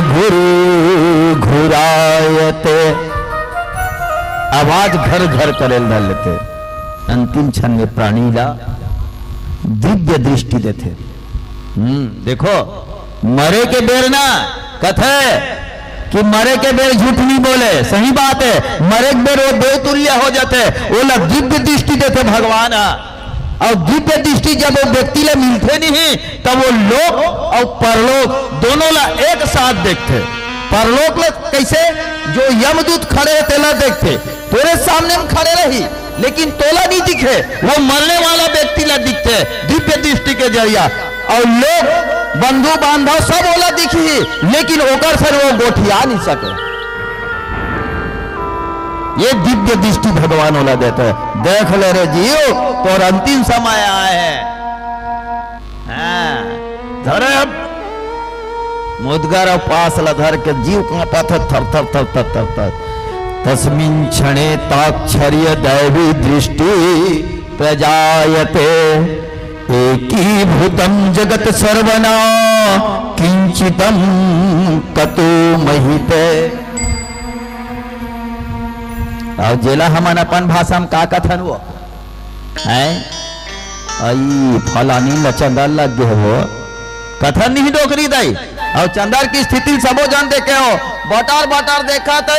घुरु घुरायते, आवाज घर घर करेल धर लेते। अंतिम क्षण में प्राणीला दिव्य दृष्टि देते। देखो मरे के बेर ना कथे कि मरे के बेर झूठ नहीं बोले, सही बात है, मरे के बेर वो देवतुल्य हो जाते, वो लोग दिव्य दृष्टि देते भगवान। और दिव्य दृष्टि जब वो व्यक्ति ले मिलते नहीं तब वो लोक और परलोक दोनों ला एक साथ देखते। परलोक ला कैसे, जो यमदूत खड़े तेला देखते, तेरे सामने में खड़े रही लेकिन तोला नहीं दिखे, वो मरने वाला व्यक्ति ला दिखते दिव्य दृष्टि के जरिया। और लोग बंधु बांधव सब ओला दिखी लेकिन ओकर से वो गोठिया नहीं सके। ये दिव्य दृष्टि भगवान ओला देता है। देख ले रे जीव, तो अंतिम समय आए हैं। धरे अब मुदगर और पास ला धर के जीव कांपा था थर थर थर थर थर थर। तस्मिन् क्षणे ताक्षर्य दैवी दृष्टि प्रजायते, एकीभूतं जगत सर्वना किंचितं कतो महिते। और जेला हमन अपन भाषा में का कथन वो है, आई फलानी ल चंदर लग गए हो, कथन नहीं डोकरी दाई। और चंदर की स्थिति सबो जन देखे हो, बटर बटर देखा थे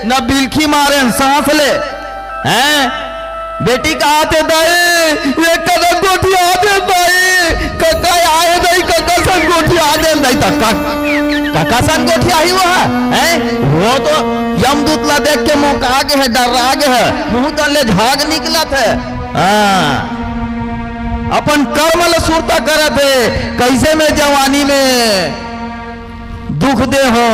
न बिल्खी मारे सांस ले हैं, बेटी का आते दाई एक कदम गोटी आते दाई, कक्का आए दाई कक्का सन गोटी आते दाई, कक्का सन गोटी आई वो है, वो तो यमदूत ला देख के मुंह का आगे है, डर आगे है, मुंह तले झाग निकलत है। अपन कर्म ल सुरता करत है, कैसे में जवानी में दुख दे हो,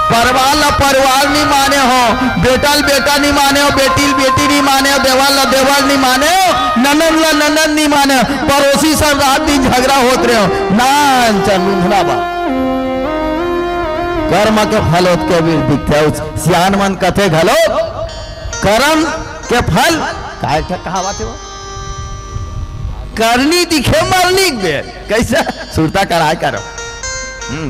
परिवार ला परिवार नहीं माने हो, बेटा ला बेटा नहीं माने हो, बेटी ला बेटी नहीं माने हो, देवाल ला देवाल नहीं माने हो, ननन ला ननन नहीं माने हो, पड़ोसी सब रात दिन झगड़ा होत रहे हो ना चंदुधरा बा। कर्म के फल के भी दिखते, सियान मन कथे घलो कर्म के फल काय कहावत है वो, करनी दिखे मरनी बेर, कैसा सुरता कराए करो।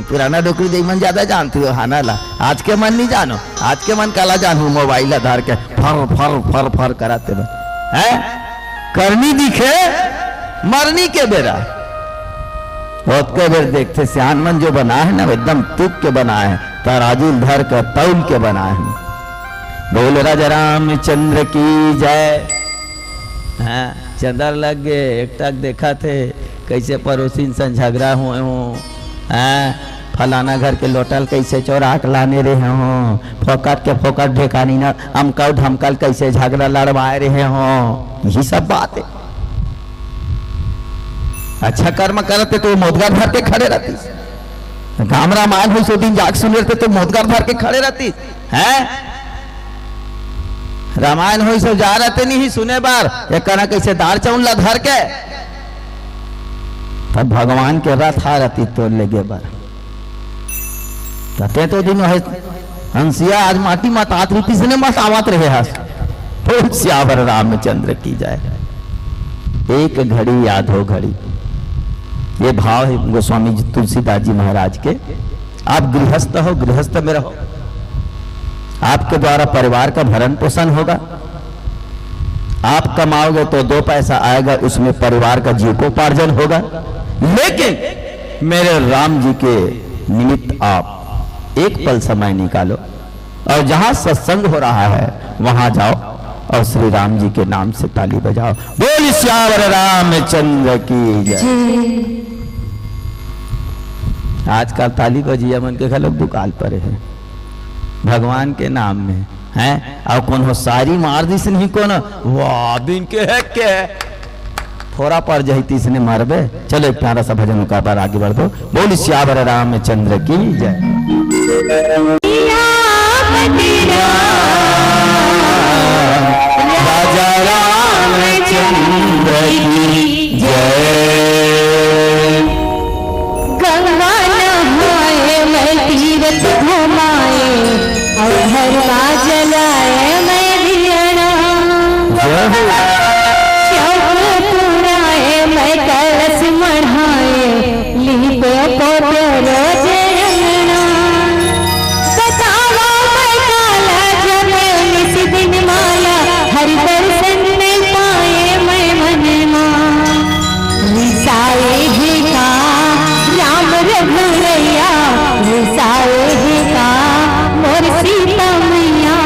पुराना डोकरी दे मन ज्यादा जानती हो, हाना ला आज के मन नहीं जानो, आज के मन काला जानू, मोबाइल आधार के फर फर फर फर कराते है। करनी दिखे मरनी के बेरा बहुत के बेर देखते, सियान मन जो बना है ना एकदम तुक के बना है, तराजू धर के तौल के बना है। बोल राजा रामचंद्र की जय। चंदर लग गए, एक टक देखा थे कैसे पड़ोसी से झगड़ा हुए हो, फलाना घर के लोटल कैसे चोरा के लाने रहे हो, फोकट के फोकट ढेकानी ना अमकल धमकल कैसे झगड़ा लड़वाए रहे हो, यही सब बात है। अच्छा कर्म करते तो मोदगार भर के खड़े रहती, गाम रामायण हुई सो दिन जाग सुन रहे तो मोदगार भर के खड़े रहती है। रामायण हुई सो जा रहते नहीं सुने बार, एक कहना कैसे दाल चाउल ला धर के तब भगवान के रथ आ रती तो लेगे बर कहते तो दिन है हंसिया आज माटी मत आती से मत आवत रहे हस बोल श्यावर रामचंद्र की जाए। एक घड़ी याद हो घड़ी, ये भाव है गोस्वामी जी तुलसीदास जी महाराज के। आप गृहस्थ हो, गृहस्थ में रहो, आपके द्वारा परिवार का भरण पोषण होगा, आप कमाओगे तो 2 पैसा आएगा, उसमें परिवार का जीविकोपार्जन होगा। लेकिन मेरे राम जी के निमित्त आप एक पल समय निकालो और जहां सत्संग हो रहा है वहां जाओ और श्री राम जी के नाम से ताली बजाओ। बोल श्यावर रामचंद्र की जय। आजकल ताली बजिया मन के लोग दुकान पर है भगवान के नाम में हैं और कौन हो सारी मार दी से नहीं कौन वाह दिन के है के थोड़ा पर जहिती से मारबे। चलो एक प्यारा सा भजन का पर आगे बढ़ दो। बोल श्यावर रामचंद्र की जय। राजा रामचंद्र की जय। गंगा नहाए मैं तीरथ घुमाए और घर का जलाए मैं दियना, चौक पुराए मैं कलश मढ़ाए लीपे पोते रोज अंगना, बतावा मैं काला जमे निस दिन माला हरि दर्शन में पाए मैं मनमा, रिसाए ही का राम रघुरैया, रिसाए ही का मोर सीता मैया।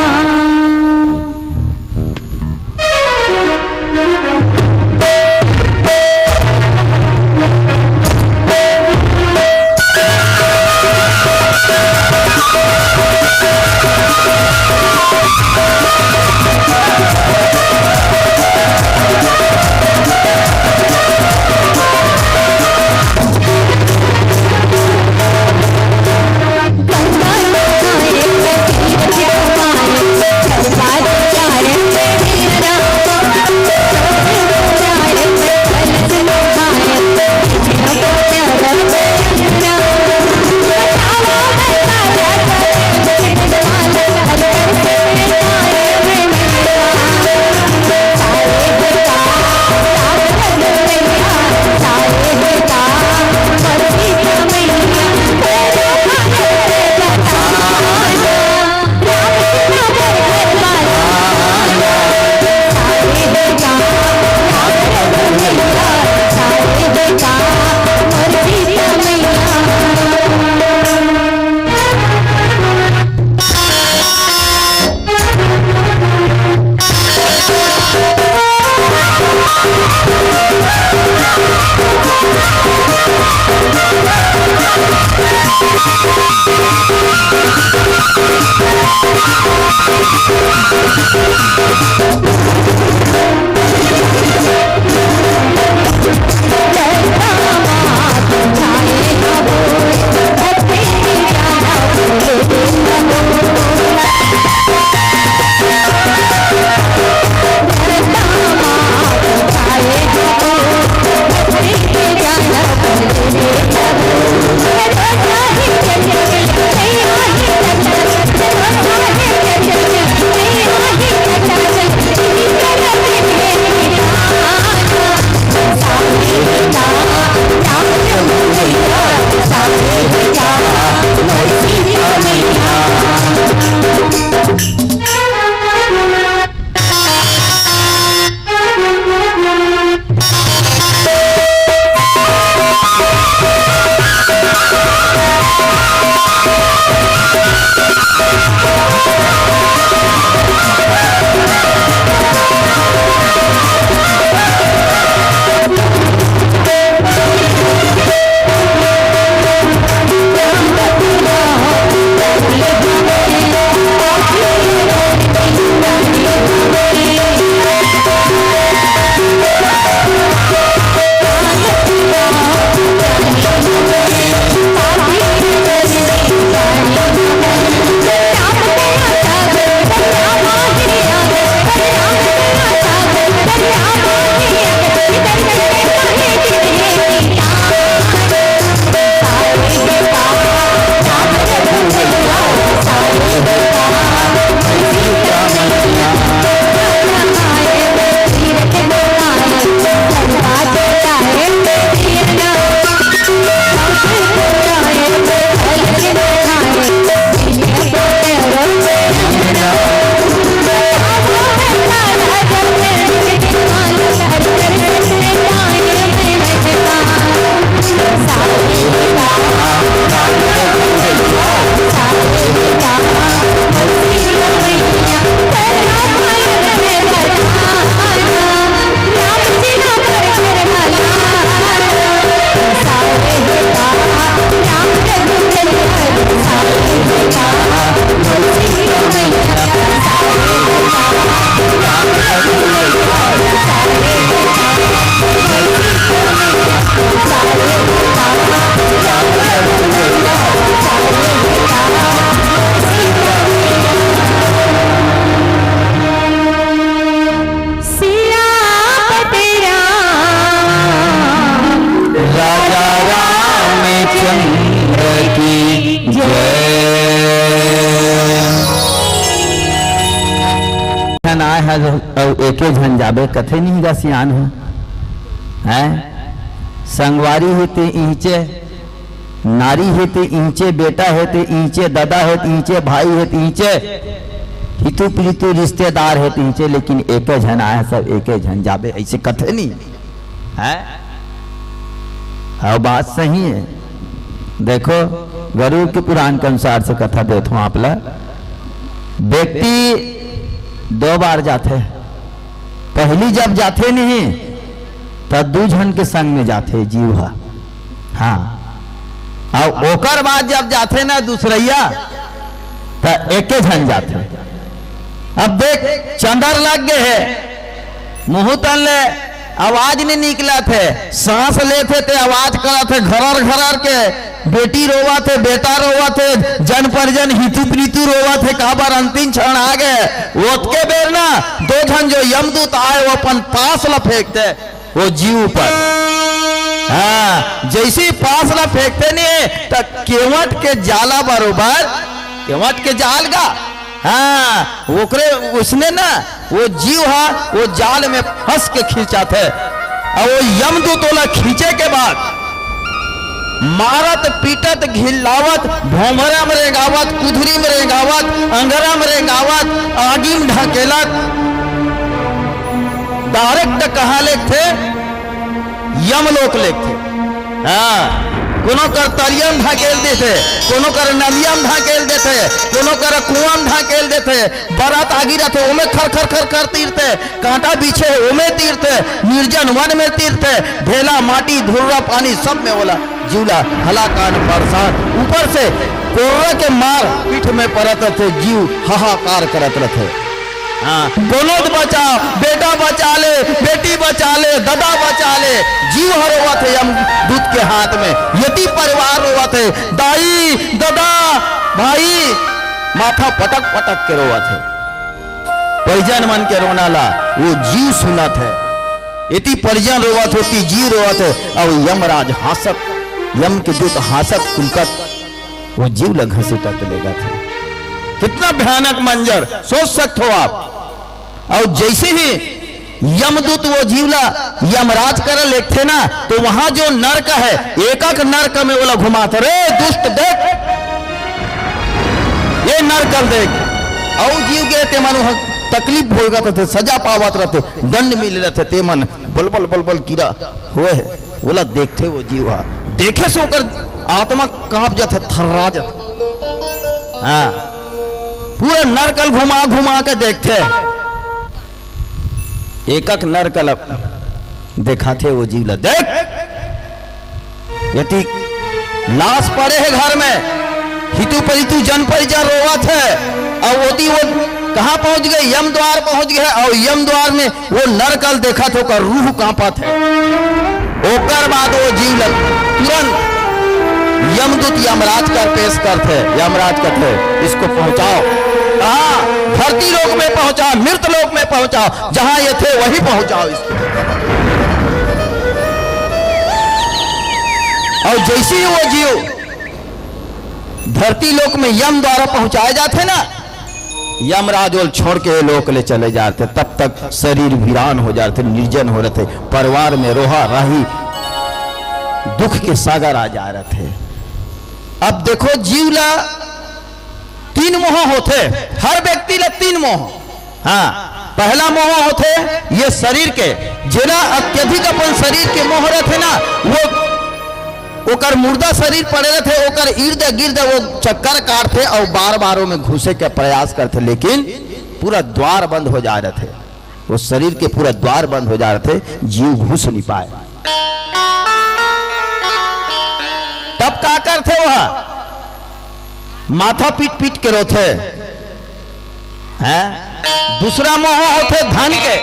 आए हैं और एके झन जाबे कथे नहीं गा सियान हो है। संगवारी हेते ईंचे, नारी हेते ईंचे, बेटा हेते ईंचे, दादा हेते ईंचे, भाई हेते ईंचे, हितु प्रीतु रिश्तेदार हेते ईंचे, लेकिन एके झन आए सब एके झन जाबे, ऐसे कथे नहीं है। हाँ बात सही है। देखो गरुड़ के पुराण के अनुसार से कथा देता हूं आप ला। व्यक्ति 2 बार जाते, पहली जब जाते नहीं तब 2 जन के संग में जाते जीव। हाँ और ओकर बाद जब जाते ना दूसरैया तो एके जन जाते। अब देख चंदर लग गए है, मुंह तन ले आवाज नहीं निकला थे, सांस लेते थे आवाज करा थे, घरर घरर के बेटी रोवा थे, बेटा रोवा थे, जन परिजन हितु प्रीतु रोवा थे। काबर अंतिम क्षण आ गए, ओतके बेर ना 2 जन जो यमदूत आए वो अपन पास ला फेंकते वो जीव पर। हाँ जैसे पास ला फेंकते नहीं तो केवट के जाला बरोबर, केवट के जाल का हाँ ओकरे उसने ना वो जीव हा वो जाल में फंस के खींचा थे। और वो यमदूत वाला खींचे के बाद मारत पीटत घिल्लावत, भोमरा में रेगावत, कुधरी में रेगावत, अंगरा में रेगावत, आगी में ढकेलत। डायरेक्ट कहाँ लेक थे, यमलोक लेक थे। हाँ कोनो कर तरियम ढकेल देते, कोनो कर नलियम ढकेल देते, कोनो कर कुआं ढकेल देते। बारात आगी रहते ओमे खर खर खर खर तीरते, कांटा बीछे ओमे तीरते, निर्जन वन में तीरते, ढेला माटी धुर्रा पानी सब में बोला जीवला हलाकान बरसात। ऊपर से कोर्रा के मार पीठ में पड़त थे, जीव हाहाकार करत रहे। हाँ दोनों बचा, बेटा बचा ले, बेटी बचा ले, दादा बचा ले, जीव रोवा थे यम दूत के हाथ में। यति परिवार रोवा थे, दाई दादा भाई माथा पटक पटक के रोवा थे। परिजन मन के रोना ला वो जीव सुना थे, यति परिजन रोवा थे, यति जीव रोवा थे। और यमराज हासक, यम के दूत हासक कुलकत वो जीव लग घसीटत लेगा थे। कितना भयानक मंजर सोच सकते हो आप। और जैसे ही यमदूत वो जीवला यमराज कर लेते ना तो वहां जो नरक है एक एक नरक में बोला घुमाते, रे दुष्ट देख ये नरक देख। और जीव के ते मन तकलीफ होगा थे, सजा पावत रहते, दंड मिल रहे थे, ते मन बलबल बलबल कीड़ा हुए है बोला देखते वो जीव देखे से होकर आत्मा कांप जाते, थर्रा जाते। हाँ पूरे नरकल घुमा घुमा के देखते, एक एक नरकल देखा थे वो जीवला देख। यदि लाश पड़े है घर में, हितु परितु जन परिजन रोवा थे। और वो कहाँ पहुंच गए, यम द्वार पहुंच गए। और यम द्वार में वो नरकल देखा तो का रूह कांपा थे। ओकर बाद वो जीवला तुरंत यमदूत यमराज का पेश करते, यमराज कहते इसको पहुंचाओ, कहा धरती लोक में पहुंचाओ, मृत लोक में पहुंचाओ, जहां ये थे वहीं पहुंचाओ इसको। और जैसे ही वो जीव धरती लोक में यम द्वारा पहुंचाए जाते ना, यमराज वो छोड़ के लोक ले चले जाते। तब तक शरीर वीरान हो जाते, निर्जन हो रहे थे, परिवार में रोहा राही दुख के सागर आ जा रहे थे। अब देखो जीवला 3 मोह होते, हर व्यक्ति ला 3 मोह। हाँ पहला मोह होते ये शरीर के, जेना अत्यधिक अपन शरीर के मोह रहते ना, वो ओकर मुर्दा शरीर पड़े रहते, ओकर इर्द गिर्द वो चक्कर काटते और बार बार में घुसे के प्रयास करते, लेकिन पूरा द्वार बंद हो जा रहे थे, वो शरीर के पूरा द्वार बंद हो जा रहे थे, जीव घुस नहीं पाए। तब क्या करते वह माथा पीट पीट के रोते हैं। दूसरा मोह होते धन के,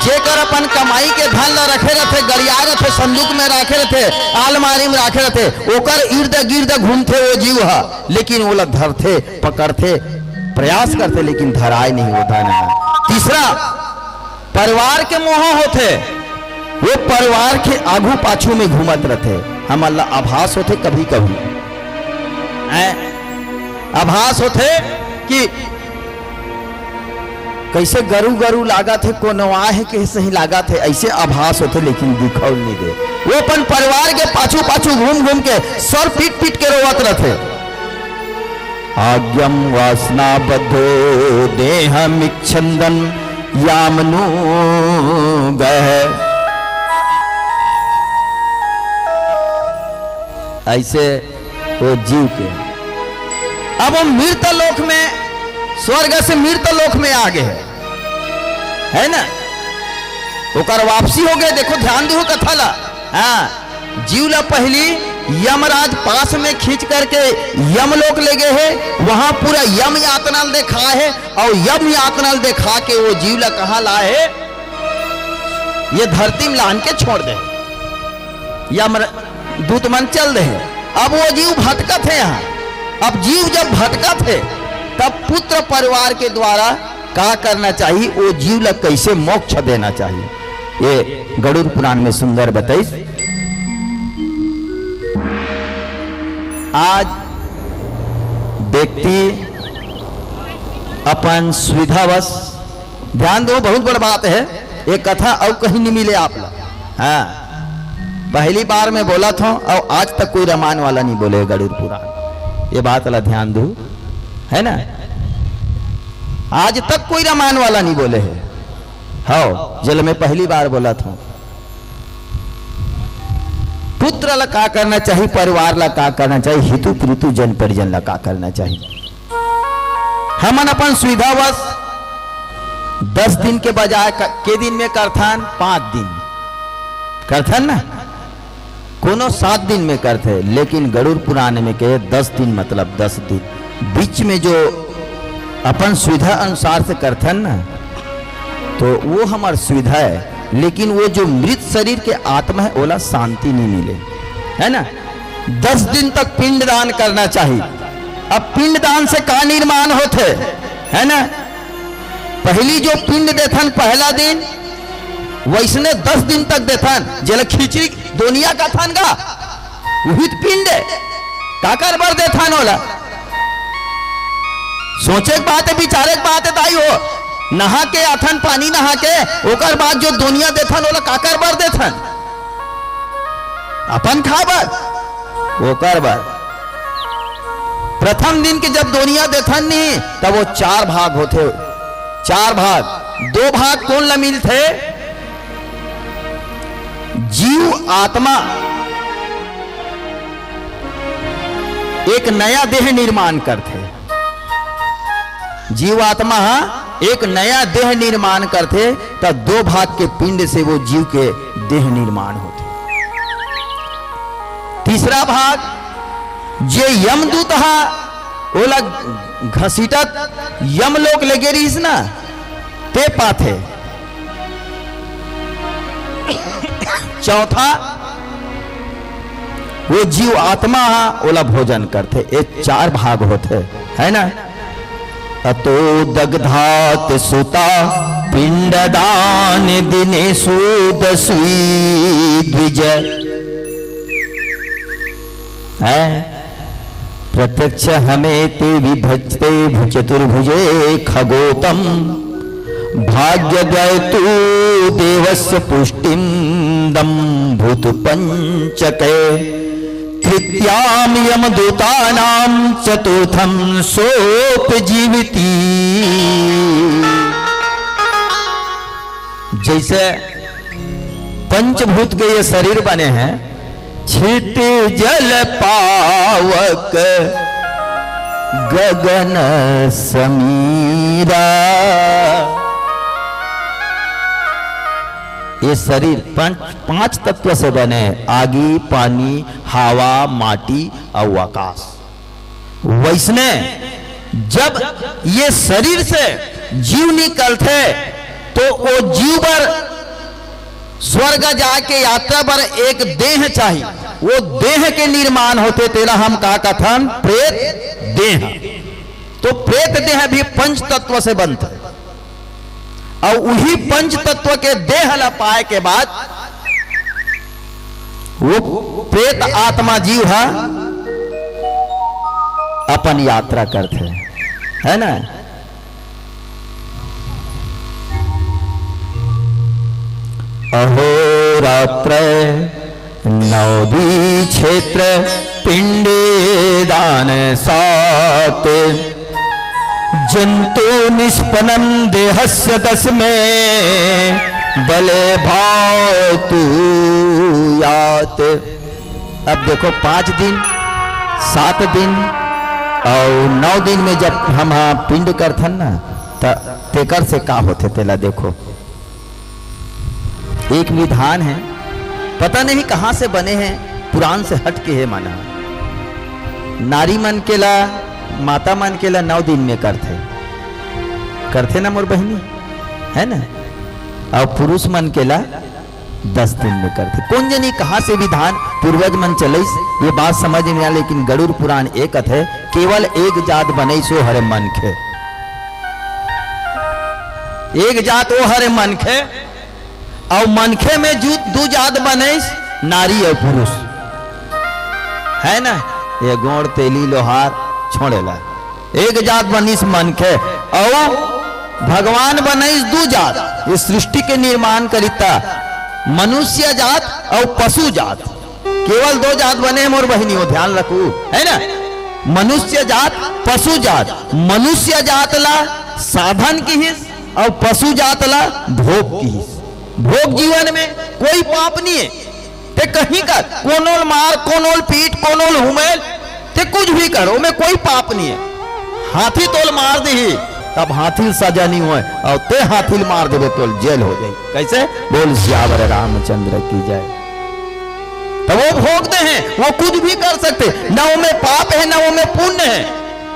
जेकर अपन कमाई के धन ला रखे रहते, गरिया रहते, संदूक में रखे रहते, आलमारी में रखे रहते, ओकर इर्द गिर्द घूमते वो जीव है, लेकिन वो लोग धरते पकड़ते प्रयास करते, लेकिन धराए नहीं होता है। तीसरा परिवार के मोह होते, वो परिवार के आगू पाछू में घूमत रहते। हम अल्लाह आभास होते कभी कभी, आभास होते कि कैसे गरु गरु लागत है, कोनवा है कि सही लागत है, ऐसे आभास होते लेकिन दिखाऊ नहीं दे। वो अपन परिवार के पाछू पाछू घूम घूम के सर पीट पीट के रोवत रहते। आज्ञम वासना बद्धो देहमिच्छन्दन् यामनु गह। ऐसे वो जीव के अब वो मृत लोक में, स्वर्ग से मृत लोक में आ गए है ना, ओकर वापसी हो गए। देखो ध्यान दो कथा ला। हाँ, जीव ला पहली यमराज पास में खींच करके यमलोक ले गए है, वहां पूरा यम यातनाल देखा है, और यम यातनाल देखा के वो जीव ला कहा लाए है, ये धरती में लान के छोड़ दे, यम दूत मन चल दे। अब वो जीव भटकत है यहाँ। अब जीव जब भटकत है तब पुत्र परिवार के द्वारा क्या करना चाहिए, वो जीव ला कैसे मोक्ष देना चाहिए, ये गरुड़ पुराण में सुंदर बताई। आज व्यक्ति अपन सुविधावश, ध्यान दो बहुत बड़ी बात है, ये कथा और कहीं नहीं मिले आप लोग। हाँ, पहली बार मैं बोला था और आज तक कोई रामायण वाला नहीं बोले गरुड़ पुराण, ये बात वाला ध्यान दो, है ना। आज तक कोई रामायण वाला नहीं बोले है। हाँ, जल में पहली बार बोला था। पुत्र ला का करना चाहिए, परिवार ला का करना चाहिए, हितु प्रीतु जन परिजन ला का करना चाहिए। हमन अपन सुविधावश 10 दिन के बजाय के दिन में करथन, 5 दिन करथन ना, कोनो 7 दिन में करते, लेकिन गरुड़ पुराण में कहे 10 दिन, मतलब 10 दिन बीच में जो अपन सुविधा अनुसार से करथन ना, तो वो हमार सुविधा है। लेकिन वो जो मृत शरीर के आत्मा है ओला शांति नहीं मिले, है ना। 10 दिन तक पिंडदान करना चाहिए। अब पिंडदान से का निर्माण होते, है ना। पहली जो पिंड देथन पहला दिन, वैसने 10 दिन तक देथन। जल खिचड़ी दुनिया का थन का वही पिंड काकर बर देथन होला। सोचे बात है, विचारे बात है, ताई हो नहा के आथन, पानी नहा के ओकर बाद जो दुनिया देथन ओला काकर बर देथन, अपन खाबर ओकर बर। प्रथम दिन के जब दुनिया देथन नहीं, तब वो 4 भाग होते, 4 भाग। 2 भाग कौन ला मिलते, जीव आत्मा एक नया देह निर्माण करते, जीव आत्मा एक नया देह निर्माण करते, तब 2 भाग के पिंड से वो जीव के देह निर्माण होते। तीसरा भाग जे यमदूत हा ओला घसीटत यमलोक ले गेरीस ना, ते पाथे। चौथा वो जीव आत्मा ओला भोजन करते। एक 4 भाग होते, है ना। अतो दग्धात सुता पिंडदान दिनेषु द्विज है। प्रत्यक्ष हमें ते विभजते चतुर्भुजे खगोतम भाग्यदय तु देवस्य पुष्टिं दम्भूत पंचके तृतीयाम यमदूतानां चतुर्थम सोपजीविती। जैसे पंचभूत के ये शरीर बने हैं, छिट जल पावक गगन समीरा। ये शरीर 5 तत्व से बने, आगी, पानी, हवा, माटी और आकाश। वैसने जब ये शरीर से जीव निकलते तो वो जीव पर स्वर्ग जाके यात्रा पर एक देह चाहिए। वो देह के निर्माण होते, तेरा हम का कथन प्रेत देह। तो प्रेत देह भी 5 तत्व से बनते, और वही 5 तत्व के देह ला पाए के बाद वो प्रेत आत्मा जीव है अपन यात्रा करते, है ना। अहोरात्र नवदी क्षेत्र पिंडे दान सात जंतु निष्पन्नं देहस्य तस्मै बले भाव तू यात। अब देखो 5 दिन 7 दिन और 9 दिन में जब हम पिंड करथन ना तेकर से का होते तेला देखो। एक विधान है, पता नहीं कहां से बने हैं, पुराण से हट के है माना। नारी मन के ला माता मन के ला 9 दिन में करते ना मोर बहनी है ना, और पुरुष मन के ला 10 दिन में करते। कौन जनी कहां से विधान पूर्वज मन चलिस ये बात समझ में आ, लेकिन गरुड़ पुराण एक है, केवल एक जात बने सो हरे मन खे, एक जात वो हरे मन खे, और मनखे में 2 जात बने नारी और पुरुष है ना। ये गोड़ तेली लोहार छोड़ेला, एक जात बनीस मनखे, और भगवान बनईस 2 जात। ये सृष्टि के निर्माण करिता मनुष्य जात और पशु जात, केवल 2 जात बने मोर बहनी हो, ध्यान रखू है ना। मनुष्य जात पशु जात, मनुष्य जात ला साधन की हिस्स और पशु जात ला भोग की हिस्स। भोग जीवन में कोई पाप नहीं है, ते कहीं कर कोनोल मार कोनोल पीट कोनोल हुमेल ते कुछ भी करो में कोई पाप नहीं है। हाथी तोल मार दी तब हाथी सजा नहीं हुए, और ते हाथी मार देवे तो जेल हो जाए। कैसे बोल सियावर रामचंद्र की जय। तो वो भोगते हैं, वो कुछ भी कर सकते, न वो में पाप है न वो में पुण्य है।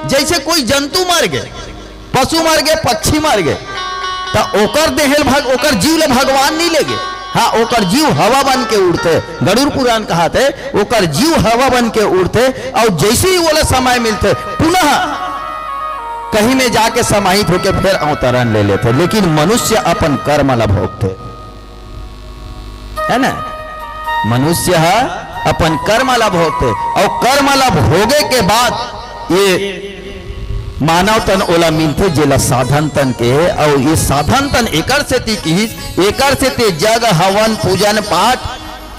जैसे कोई जंतु मर गए, पशु मर गए, पक्षी मर गए, तो ओकर देहल ओकर जीव ले भगवान नहीं लेगे। हाँ, ओकर जीव हवा बन के उड़ते, गरुड़ पुराण कहते ओकर जीव हवा बन के उड़ते, और जैसे ही वो समय मिलते पुनः कहीं में जाके समाहित होके फिर अवतरण ले लेते। लेकिन मनुष्य अपन कर्म ला भोगते है ना, मनुष्य अपन कर्म ला भोगते, और कर्म ला भोगे के बाद ये मानव तन ओला मिलते जेला साधन तन के, और ये साधन तन एकर से ती की एकर से ते जग हवन पूजन पाठ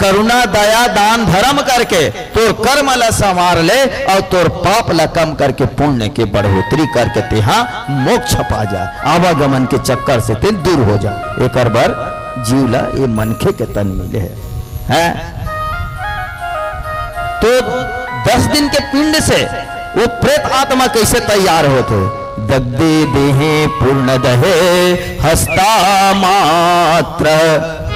करुणा दया दान धर्म करके तोर कर्म ला संवार ले, और तोर पाप ला कम करके पुण्य के बढ़ोतरी करके तेहा मोक्ष पा जा, आवागमन के चक्कर से ते दूर हो जा। एक बार जीव ला ये मनखे के तन मिले है। तो 10 दिन के पिंड से वो प्रेत आत्मा कैसे तैयार होते, दग्धे देहे पूर्ण दहे हस्ता मात्र।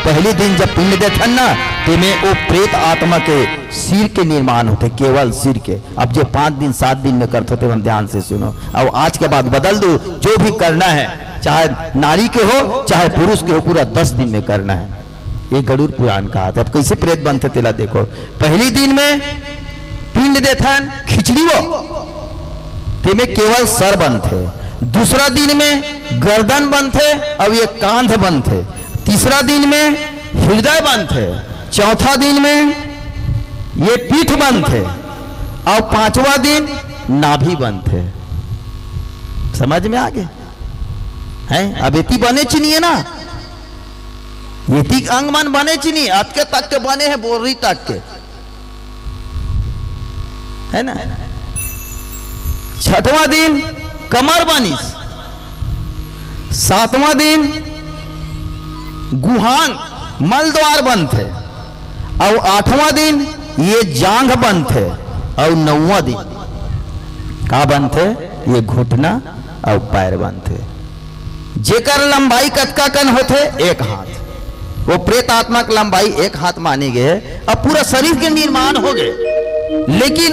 पहली दिन जब पिंड देथन ना तो में वो प्रेत आत्मा के सिर के निर्माण होते, केवल सिर के। अब जो 5 दिन 7 दिन में करते थे, ध्यान से सुनो, अब आज के बाद बदल दो, जो भी करना है चाहे नारी के हो चाहे पुरुष के हो, पूरा 10 दिन में करना है। ये गरुड़ पुराण कहा था। अब कैसे प्रेत बनते तेला देखो। पहली दिन में पिंड देथन खिचड़ी वो में केवल सर बनते, दूसरा दिन में गर्दन बनते और ये कांध बनते, तीसरा दिन में हृदय बनते, चौथा दिन में ये पीठ बनते, और 5वां दिन नाभि बनते। समझ में आ गए हैं? अब इतनी बने चिनिए ना, इतनी अंग मन बने चिनिए, अटके तक के बने हैं, बोरी तक के है ना। 6वां दिन कमर बनिस, 7वां दिन गुहांग मल द्वार बनते, और 8वां दिन ये जांघ बनते, और 9वां दिन का बनते, ये घुटना और पैर बनते। जेकर लंबाई कतका कन होते, 1 हाथ। वो प्रेत आत्मा की लंबाई 1 हाथ माने गए। अब पूरा शरीर के निर्माण हो गए, लेकिन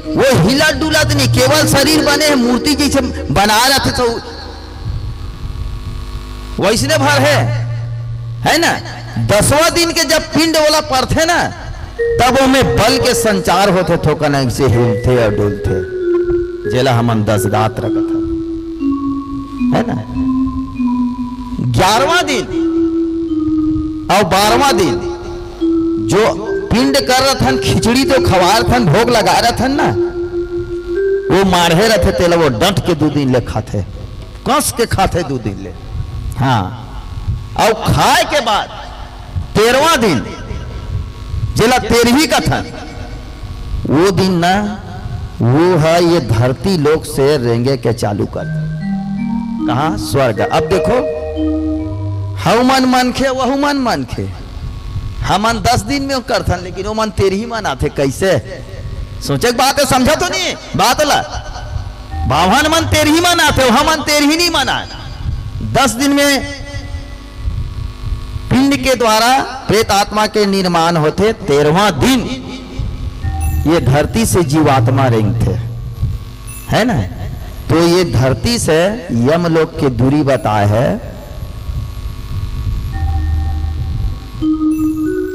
वो हिला डुलत नहीं, केवल शरीर बने, मूर्ति जैसे बना रहे थे तो वैसने भर है ना। 10वां दिन के जब पिंड वाला पड़ते ना, तब वो में बल के संचार होते, थोकन से हिलते और डुलते, जेला हमन 10 दांत रखा है ना। 11वां दिन और 12वां दिन जो पिंड कर रहा था, खिचड़ी तो खवा रहा था, भोग लगा रहा था ना, वो मारे रहते तेला वो डंट के 2 दिन ले खाते, कस के खाते 2 दिन ले। हाँ, और खाए के बाद ते दिन जेला 13वीं कथन, वो दिन ना वो है ये धरती लोक से रेंगे के चालू कर कहा स्वर्ग। अब देखो हऊ मन मन खे वहु मन मन खे, हमन 10 दिन में करथन लेकिन वो मन 13 मन आते कैसे? सोचे बात है, समझा तो नहीं बात ला। बावन मन 13 मन आते, हमन 13 नहीं मना। 10 दिन में पिंड के द्वारा प्रेत आत्मा के निर्माण होते, 13वां दिन ये धरती से जीवात्मा रेंगते, है ना। तो ये धरती से यमलोक की दूरी बताए है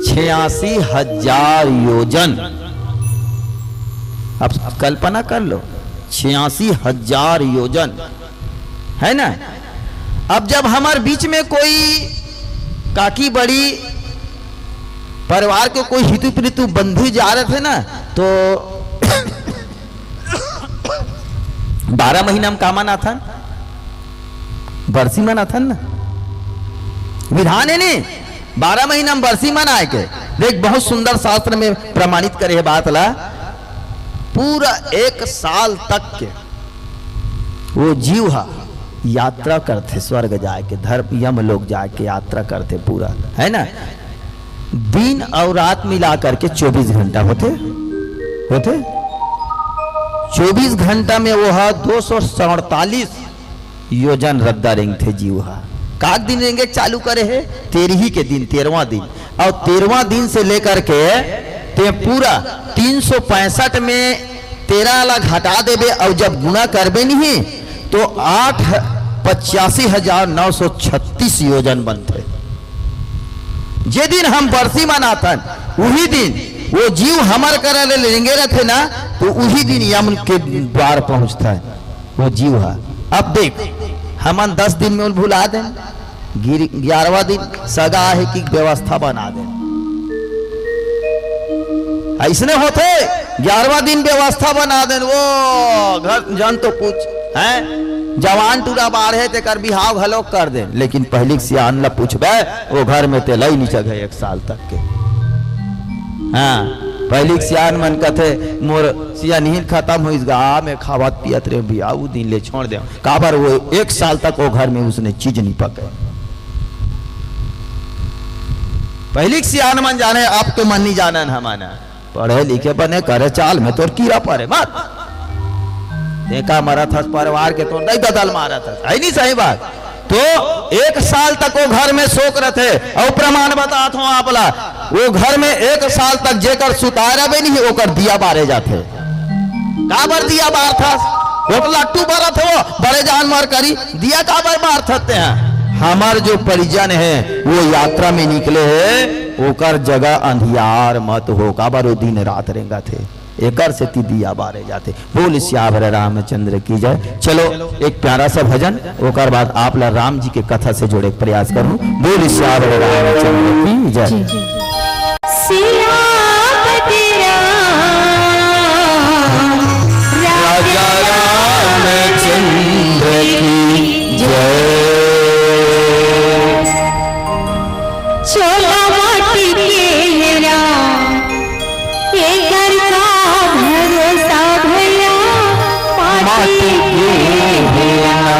86,000 योजन। अब कल्पना कर लो 86,000 योजन, है ना। अब जब हमारे बीच में कोई काकी बड़ी परिवार के कोई हितु प्रीतु बंधु जा रहे थे ना, तो 12 महीना में का मना था, बरसी मना था ना, विधान है नहीं 12 महीना में बरसी मनाए के। देख बहुत सुंदर शास्त्र में प्रमाणित करे है बात ला। पूरा 1 साल तक के वो जीव हा यात्रा करते स्वर्ग जाए के, धर्म यम लोग जाए के यात्रा करते पूरा, है ना। दिन और रात मिला करके 24 घंटा होते 24 घंटा में वो है 247 योजन रद्दा रेंग थे जीव हा। काक दिन रेंगे चालू करे है 13 के दिन, 13वां दिन। और 13वां दिन से लेकर के ते पूरा 365 में 13 ला घटा देबे और जब गुना करबे नहीं तो 85,936 योजन बनते। जे दिन हम बरसी मनातन वही दिन वो जीव हमार करे ले लेंगे रहते ना, तो वही दिन यम के द्वार पहुंचता है वो जीव है। अब देख हमन 10 दिन में भुला दें, 11वां दिन सगा है कि व्यवस्था बना दें। ऐसने होते 11वां दिन व्यवस्था बना दें, वो घर जन तो कुछ है जवान टूरा बार है ते कर बिहाव घलो कर दे, लेकिन पहले सियान ला पूछबे वो घर में ते लई नहीं सके 1 साल तक के। हाँ पहले सियान मन कथे मोर सियानीन खत्म हो गा में खावत पियत रहे बिया वो दिन ले छोड़ दे, काबर वो 1 साल तक वो घर में उसने चीज नहीं पके। पहले सियान मन जाने, आप तो मन नहीं जाना हमारा, पढ़े लिखे बने करे चाल में तोर कीड़ा पड़े मत देखा मरा था परिवार के तो नहीं बदल मारा था, है नहीं सही बात। तो 1 साल तक वो घर में सोक रहे थे। और प्रमाण बताता हूं आपला, वो घर में 1 साल तक जेकर सुतारा भी नहीं ओकर दिया बारे जाते। काबर दिया बार था वो तो लट्टू बारा था, वो बड़े जानवर करी दिया काबर बार थते हैं। हमार जो परिजन है वो यात्रा में निकले है, ओकर जगह अंधियार मत हो, काबर वो दिन रात रेंगा थे, एकर से दिया बारे जाते। बोल श्यावर रामचंद्र की जय। चलो एक प्यारा सा भजन, ओकर बाद आप ला राम जी के कथा से जोड़े प्रयास करूं। बोल श्यावर रामचंद्र की जय। सियापति राजा रामचंद्र की जय। चोला माटी के राम एकर का भरोसा भैया माटी के राम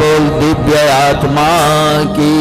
बोल दिव्य आत्मा की